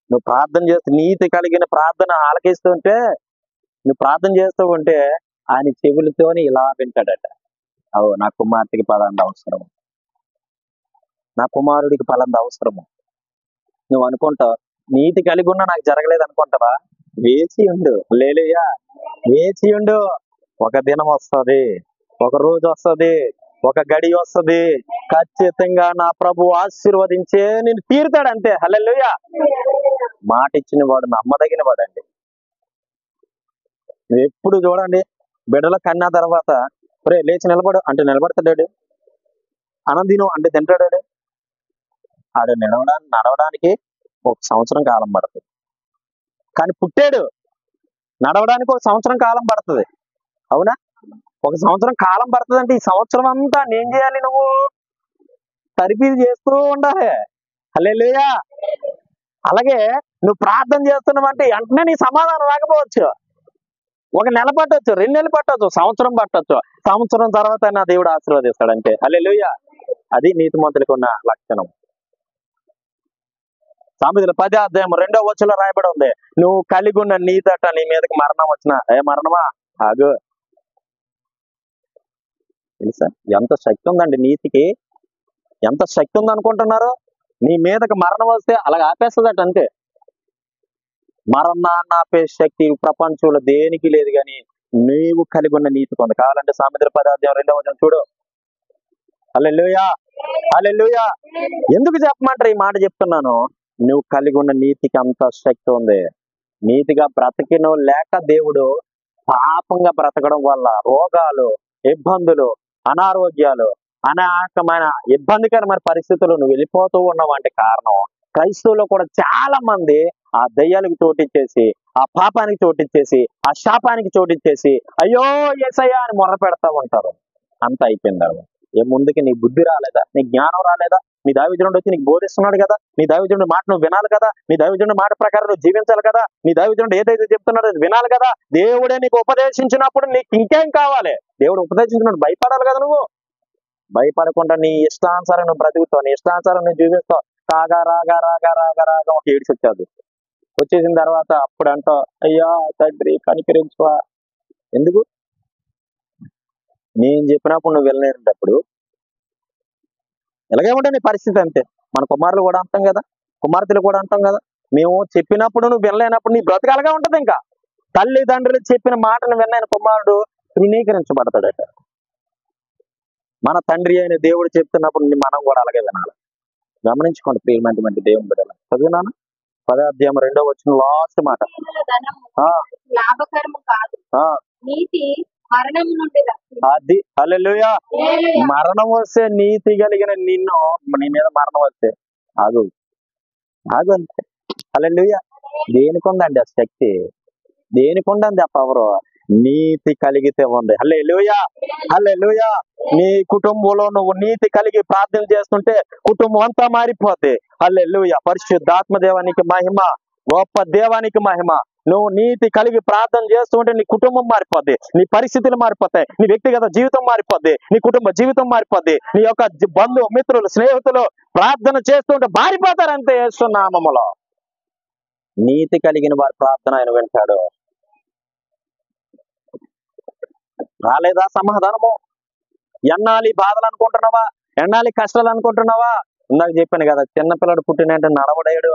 నువ్వు ప్రార్థన చేస్తూ నీతి కలిగిన ప్రార్థన ఆలకిస్తుంటే, నువ్వు ప్రార్థన చేస్తూ ఉంటే ఆయన చెవులతోని ఇలా వింటాడట. అవు, నా కుమార్తెకి పలాంటి అవసరము, నా కుమారుడికి పలాంటి అవసరము. నువ్వు అనుకుంటావు నీతి కలిగి ఉన్నా నాకు జరగలేదు అనుకుంటావా? వేచి ఉండు. హల్లెలూయా. వేచి ఉండు. ఒక దినం వస్తుంది, ఒక రోజు వస్తుంది, ఒక గడి వస్తుంది, ఖచ్చితంగా నా ప్రభు ఆశీర్వదించే నేను తీరుతాడు అంతే. హల్లెలూయా. మాట ఇచ్చిన వాడు నమ్మదగిన వాడండి. ఎప్పుడు చూడండి, బిడ్డల కన్నా తర్వాత లేచి నిలబడు అంటే నిలబడతాడు, అన్నం తిను అంటే తింటాడు. ఆడు నడవడానికి 1 సంవత్సరం కాలం పడుతుంది, కానీ పుట్టాడు నడవడానికి 1 సంవత్సరం కాలం పడుతుంది. అవునా? 1 సంవత్సరం కాలం పడుతుంది అంటే ఈ సంవత్సరం అంతా నేను చేయాలి, నువ్వు తరిపీది చేస్తూ ఉండాలి. హల్లెలూయా. అలాగే నువ్వు ప్రార్థన చేస్తున్నావు అంటే వెంటనే నీ సమాధానం రాకపోవచ్చు. 1 నెల పట్టొచ్చు, 2 నెలలు పట్టొచ్చు, సంవత్సరం పట్టొచ్చు. సంవత్సరం తర్వాత నా దేవుడు ఆశీర్వదిస్తాడంటే. హల్లెలూయా. అది నీతిమంతులకు ఉన్న లక్షణం. సామెతల 10వ అధ్యాయం 2వ వచనంలో రాయబడి ఉంది, నువ్వు కలిగి ఉన్న నీతట నీ మీదకి మరణం వచ్చినా, ఏ మరణమా ఆగు. తెలుసా ఎంత శక్తి ఉందండి నీతికి? ఎంత శక్తి ఉంది అనుకుంటున్నారు? నీ మీదకి మరణం వస్తే అలాగ ఆపేస్తుందట అంతే. మరణాన్ని ఆపే శక్తి ప్రపంచంలో దేనికి లేదు, కానీ నీవు కలిగి ఉన్న నీతి కొంత. కావాలంటే సామెతల 10వ అధ్యాయం 2వ వచనం చూడు. హల్లెలూయా, హల్లెలూయా. ఎందుకు చెప్పమంటారు ఈ మాట చెప్తున్నాను? నువ్వు కలిగి ఉన్న నీతికి అంత శక్తి ఉంది. నీతిగా బ్రతికిన లేక దేవుడు పాపంగా బ్రతకడం వల్ల రోగాలు, ఇబ్బందులు, అనారోగ్యాలు, అనేకమైన ఇబ్బందికరమైన పరిస్థితులు నువ్వు వెళ్ళిపోతూ ఉన్నావంటే కారణం క్రైస్తవులు కూడా చాలా మంది ఆ దయ్యాలకు చోటిచ్చేసి, ఆ పాపానికి చోటిచ్చేసి, ఆ శాపానికి చోటిచ్చేసి అయ్యో యేసయ్యా అని మొర్ర పెడతా ఉంటారు. అంత అయిపోయింది. ఏ ముందుకి నీ బుద్ధి రాలేదా? నీ జ్ఞానం రాలేదా? నీ దైవజనుడు వచ్చి నీకు బోధిస్తున్నాడు కదా, నీ దైవజనుడి మాట నువ్వు వినాలి కదా, నీ దైవజనుడి మాట ప్రకారం నువ్వు జీవించాలి కదా, నీ దైవజనుడు ఏదైతే చెప్తున్నాడో అది వినాలి కదా. దేవుడే నీకు ఉపదేశించినప్పుడు నీకు ఇంకేం కావాలి? దేవుడు ఉపదేశించినప్పుడు భయపడాలి కదా. నువ్వు భయపడకుండా నీ ఇష్టానుసారం నువ్వు బ్రతుకుతావు, నీ ఇష్టానుసారం నువ్వు జీవిస్తావు. రాగా రాగా రాగా రాగా రాగా ఒక ఏడ్చి వచ్చేది. వచ్చేసిన తర్వాత అప్పుడు అంటావు అయ్యా తండ్రి కనికరించువా. ఎందుకు? నేను చెప్పినప్పుడు నువ్వు వెళ్ళలేనప్పుడు ఎలాగేమంటే నీ పరిస్థితి అంతే. మన కుమారులు కూడా అంటాం కదా, కుమార్తెలు కూడా అంటాం కదా, మేము చెప్పినప్పుడు నువ్వు వినలేనప్పుడు నీ బ్రతకాలుగా ఉంటది. ఇంకా తల్లిదండ్రులు చెప్పిన మాటను విన్న కుమారుడు తృణీకరించబడతాడట. మన తండ్రి అయిన దేవుడు చెప్తున్నప్పుడు మనం కూడా అలాగే వినాలి. గమనించుకోండి ప్రియమైనటువంటి దేవుని బిడ్డలు. చదివినాను 10వ అధ్యాయం 2వ వచనం లాస్ట్ మాట. ఆ, లాభకరము కాదు, ఆ, నీతి మరణం నుండి రక్షించును. అది హల్లెలూయా. మరణం వస్తే నీతి కలిగిన నిన్ను, నీ మీద మరణం వస్తే ఆగు ఆగు అంతే. హల్లెలూయా. దేనికి ఉందండి ఆ శక్తి? దేనికి ఉందండి ఆ పవర్? నీతి కలిగితే ఉంది. హల్లెలూయా, హల్లెలూయా. నీ కుటుంబంలో నువ్వు నీతి కలిగి ప్రార్థన చేస్తుంటే కుటుంబం అంతా మారిపోద్ది. హల్లెలూయా. పరిశుద్ధాత్మ దేవానికి మహిమ, గొప్ప దేవానికి మహిమ. నువ్వు నీతి కలిగి ప్రార్థన చేస్తుంటే నీ కుటుంబం మారిపోద్ది, నీ పరిస్థితులు మారిపోతాయి, నీ వ్యక్తిగత జీవితం మారిపోద్ది, నీ కుటుంబ జీవితం మారిపోద్ది, నీ యొక్క బంధువు మిత్రులు స్నేహితులు ప్రార్థన చేస్తుంటే మారిపోతారంతే. యేసు నామములో నీతి కలిగిన వారి ప్రార్థన ఆయన వింటాడు. రాలేదా సమాధానము? ఎన్నాలి బాధలు అనుకుంటున్నావా? ఎన్నాలి కష్టాలు అనుకుంటున్నావా? ఇందాక చెప్పాను కదా, చిన్నపిల్లడు పుట్టినంటే నడవడేడు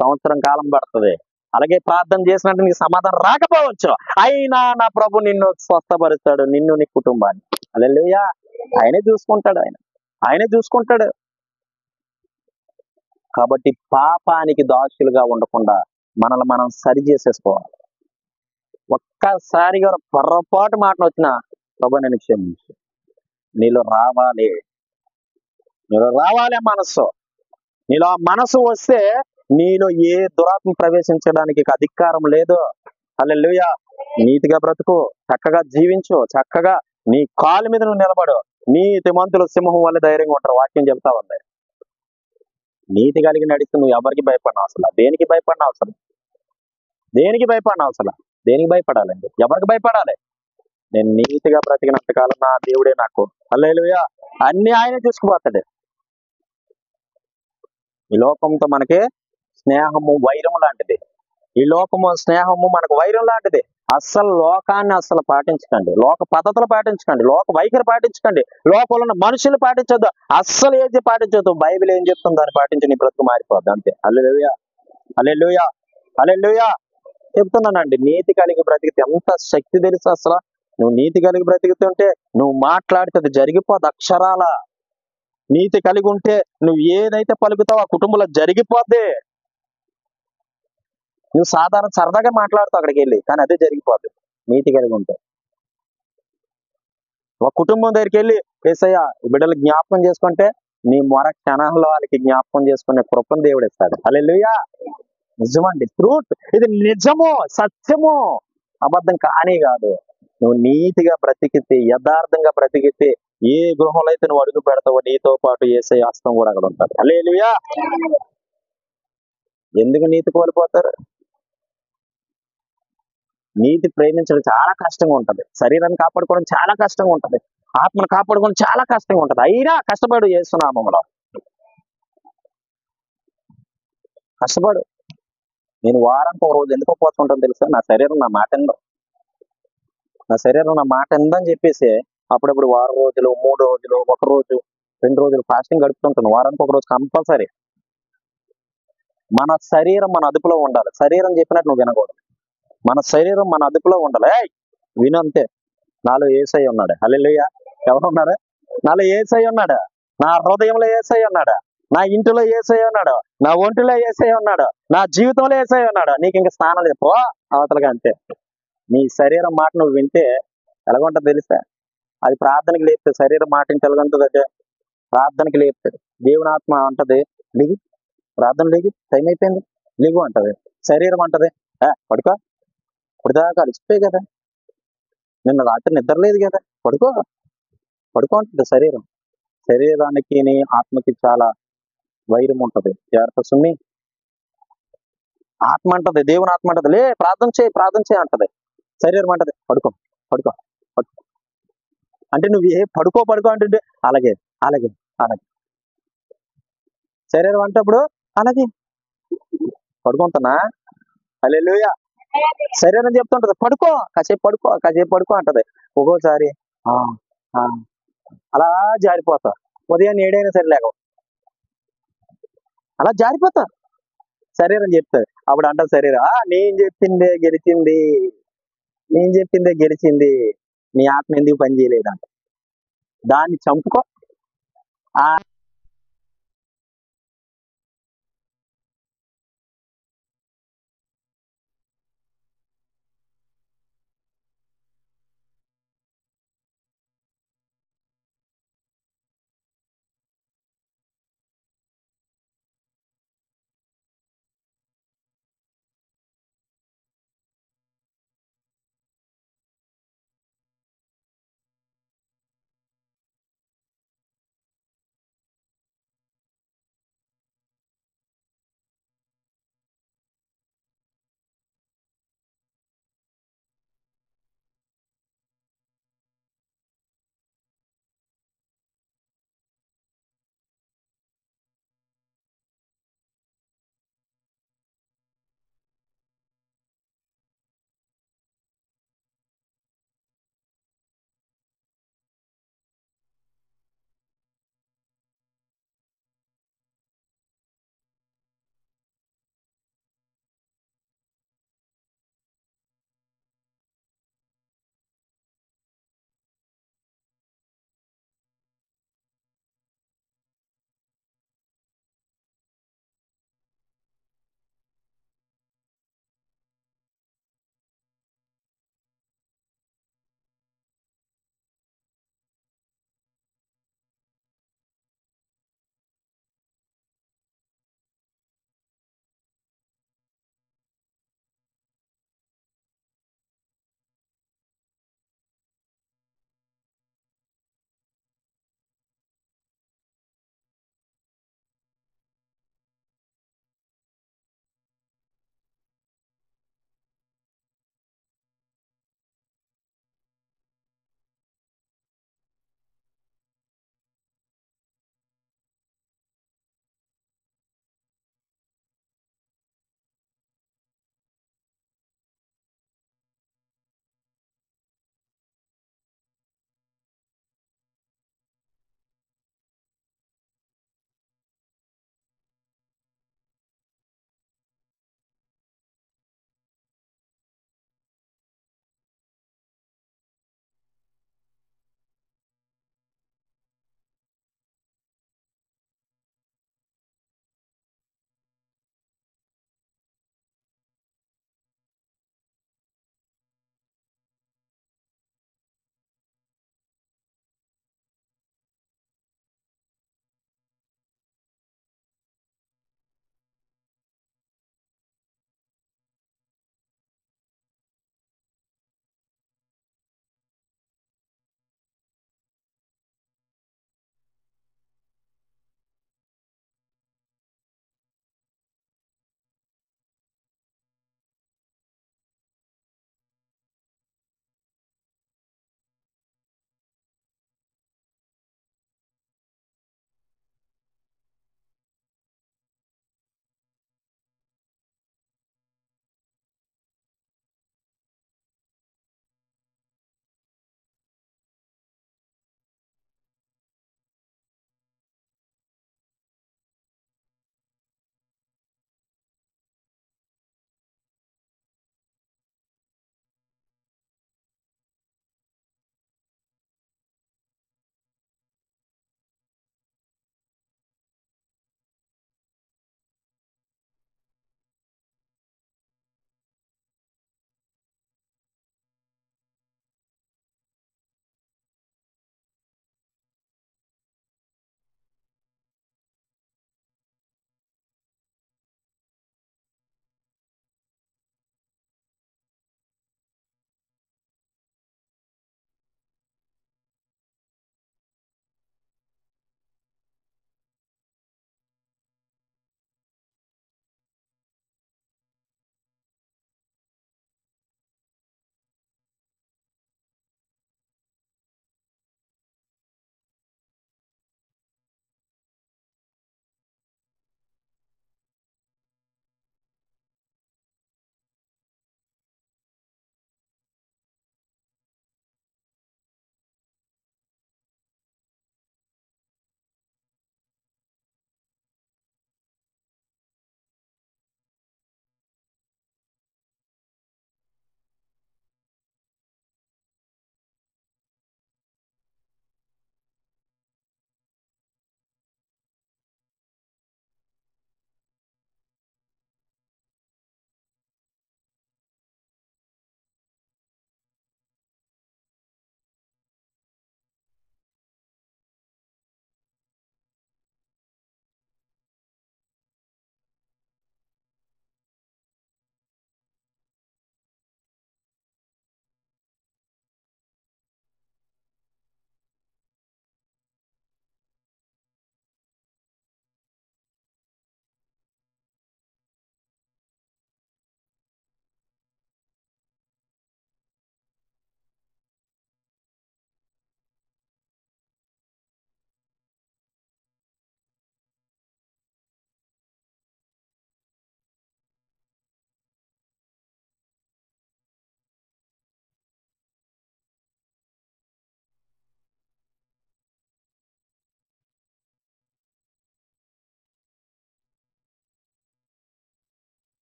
సంవత్సరం కాలం పడుతుంది. అలాగే ప్రార్థన చేసినట్టు నీకు సమాధానం రాకపోవచ్చు, అయినా నా ప్రభు నిన్ను స్వస్థపరుస్తాడు, నిన్ను నీ కుటుంబాన్ని. హల్లెలూయా. ఆయనే చూసుకుంటాడు, ఆయనే చూసుకుంటాడు. కాబట్టి పాపానికి దాసులుగా ఉండకుండా మనల్ని మనం సరి చేసేసుకోవాలి. ఒక్కసారిగా పొరపాటు మాటలు వచ్చినా ప్రభు నేను క్షమించు, నీలో రావాలి, నీలో రావాలి ఆ మనస్సు. నీలో ఆ మనసు వస్తే నీలో ఏ దురాత్మ ప్రవేశించడానికి అధికారం లేదు. హల్లెలూయా. నీతిగా బ్రతుకు, చక్కగా జీవించు, చక్కగా నీ కాలు మీద నువ్వు నిలబడు. నీతిమంతులు సింహం వల్ల ధైర్యంగా ఉంటారు, వాక్యం చెప్తా ఉంది. నీతి కలిగి నడిస్తే నువ్వు ఎవరికి భయపడిన అవసరం, దేనికి భయపడిన అవసరం, దేనికి భయపడిన అవసరం, దేనికి భయపడాలండి? ఎవరికి భయపడాలి? నేను నీతిగా బ్రతికినంత కాలం నా దేవుడే నాకు. హల్లెలూయా. అన్ని ఆయన చూసుకుపోతాడు. ఈ లోకంతో మనకి స్నేహము వైరం లాంటిది. ఈ లోకము స్నేహము మనకు వైరం లాంటిది. అస్సలు లోకాన్ని అస్సలు పాటించకండి, లోక పద్ధతులు పాటించకండి, లోక వైఖరి పాటించకండి, లోకంలో ఉన్న మనుషులు పాటించొద్దు, అస్సలు ఏది పాటించొద్దు. బైబిల్ ఏం చెప్తుంది దాన్ని పాటించి నీ బ్రతుకు మారిపోద్ది అంతే. హల్లెలూయా, హల్లెలూయా, హల్లెలూయా. చెప్తున్నానండి, నీతి కలిగి బ్రతికితే ఎంత శక్తి తెలుసు అసలు. నువ్వు నీతి కలిగి బ్రతుకుతుంటే నువ్వు మాట్లాడితే అది జరిగిపోద్ది అక్షరాల. నీతి కలిగి ఉంటే నువ్వు ఏదైతే పలుకుతావో ఆ కుటుంబంలో జరిగిపోద్ది. నువ్వు సాధారణ సరదాగా మాట్లాడుతావు అక్కడికి వెళ్ళి, కానీ అదే జరిగిపోద్ది నీతి కలిగి ఉంటే. ఒక కుటుంబం దగ్గరికి వెళ్ళి యేసయ్య ఈ బిడ్డలు జ్ఞాపకం చేసుకుంటే నీ మొర క్షణాల్లో వాళ్ళకి జ్ఞాపకం చేసుకునే కృపను దేవుడు ఇస్తాడు. హల్లెలూయా. నిజమండి, ట్రూత్. ఇది నిజము, సత్యము, అబద్ధం కానీ కాదు. నువ్వు నీతిగా బ్రతికితే, యథార్థంగా బ్రతికితే ఏ గృహంలో అయితే నువ్వు అడుగు పెడతావో నీతో పాటు యేసయ్య హస్తం కూడా అక్కడ ఉంటాడు. హల్లెలూయా. ఎందుకు నీతి కోల్పోతారు? నీతి ప్రేమించడం చాలా కష్టంగా ఉంటది, శరీరాన్ని కాపాడుకోవడం చాలా కష్టంగా ఉంటది, ఆత్మను కాపాడుకోవడం చాలా కష్టంగా ఉంటది. అయినా కష్టపడు, యేసు నామములో కష్టపడు. నేను వారానికి ఒక రోజు ఎందుకో పోతుంటాను తెలుసా? నా శరీరం నా మాట ఎందో, నా శరీరం నా మాట ఎందని చెప్పేసి అప్పుడప్పుడు 6 రోజులు 3 రోజులు 1 రోజు 2 రోజులు ఫాస్టింగ్ గడుపుతుంటాను. వారానికి ఒక రోజు కంపల్సరీ. మన శరీరం మన అదుపులో ఉండాలి. శరీరం చెప్పినట్టు నువ్వు వినకూడదు. మన శరీరం మన అదుపులో ఉండాలి. విను అంతే. నాలో యేసయ్య ఉన్నాడు. హల్లెలూయా. ఎవరు ఉన్నారు? నాలో యేసయ్య ఉన్నాడు. నా హృదయంలో యేసయ్య ఉన్నాడు, నా ఇంటిలో యేసయ్య ఉన్నాడు, నా ఒంటిలో యేసయ్య ఉన్నాడు, నా జీవితంలో యేసయ్య ఉన్నాడు. నీకు ఇంకా స్నానం లేదు, పో అవతలగా. అంతే. నీ శరీరం మాట నువ్వు వింటే ఎలాగుంటుంది తెలుసా? అది ప్రార్థనకి లేపుతుంది. శరీరం మాట ఇంటి ఎలాగుంటుంది అంటే ప్రార్థనకి లేపుతుంది. దేవుని ఆత్మ అంటది లిగి, ప్రార్థన లిగి, టైం అయిపోయింది లిగు అంటది. శరీరం అంటది పడుకో, ఇప్పటిదాకా అలసిపోయి కదా, నిన్న రాత్రి నిద్ర లేదు కదా, పడుకో పడుకో అంటుంది శరీరం. శరీరానికి ఆత్మకి చాలా వైరం ఉంటది. జాగ్రత్త సున్ని. ఆత్మ అంటది, దేవుని ఆత్మ అంటది లే ప్రార్థన చేయి అంటది. శరీరం అంటది పడుకో పడుకో పడుకో. అంటే నువ్వు పడుకో అంటుంటే అలాగే అలాగే అలాగే. శరీరం అంటే అప్పుడు అలాగే పడుకుంటున్నా. హల్లెలూయా. శరీరం చెప్తుంటది పడుకో, కాసేపు పడుకో అంటది. ఒక్కోసారి ఆ ఆ అలా జారిపోతా. ఉదయాన్నే 7 అయినా సరే లేకవు, అలా జారిపోతా. శరీరం చెప్తుంది. అప్పుడు అంటది శరీరం, నేను చెప్పిందే గెలిచింది, నీ ఆత్మ ఎందుకు పని చేయలేదంట. దాన్ని చంపుకో. ఆ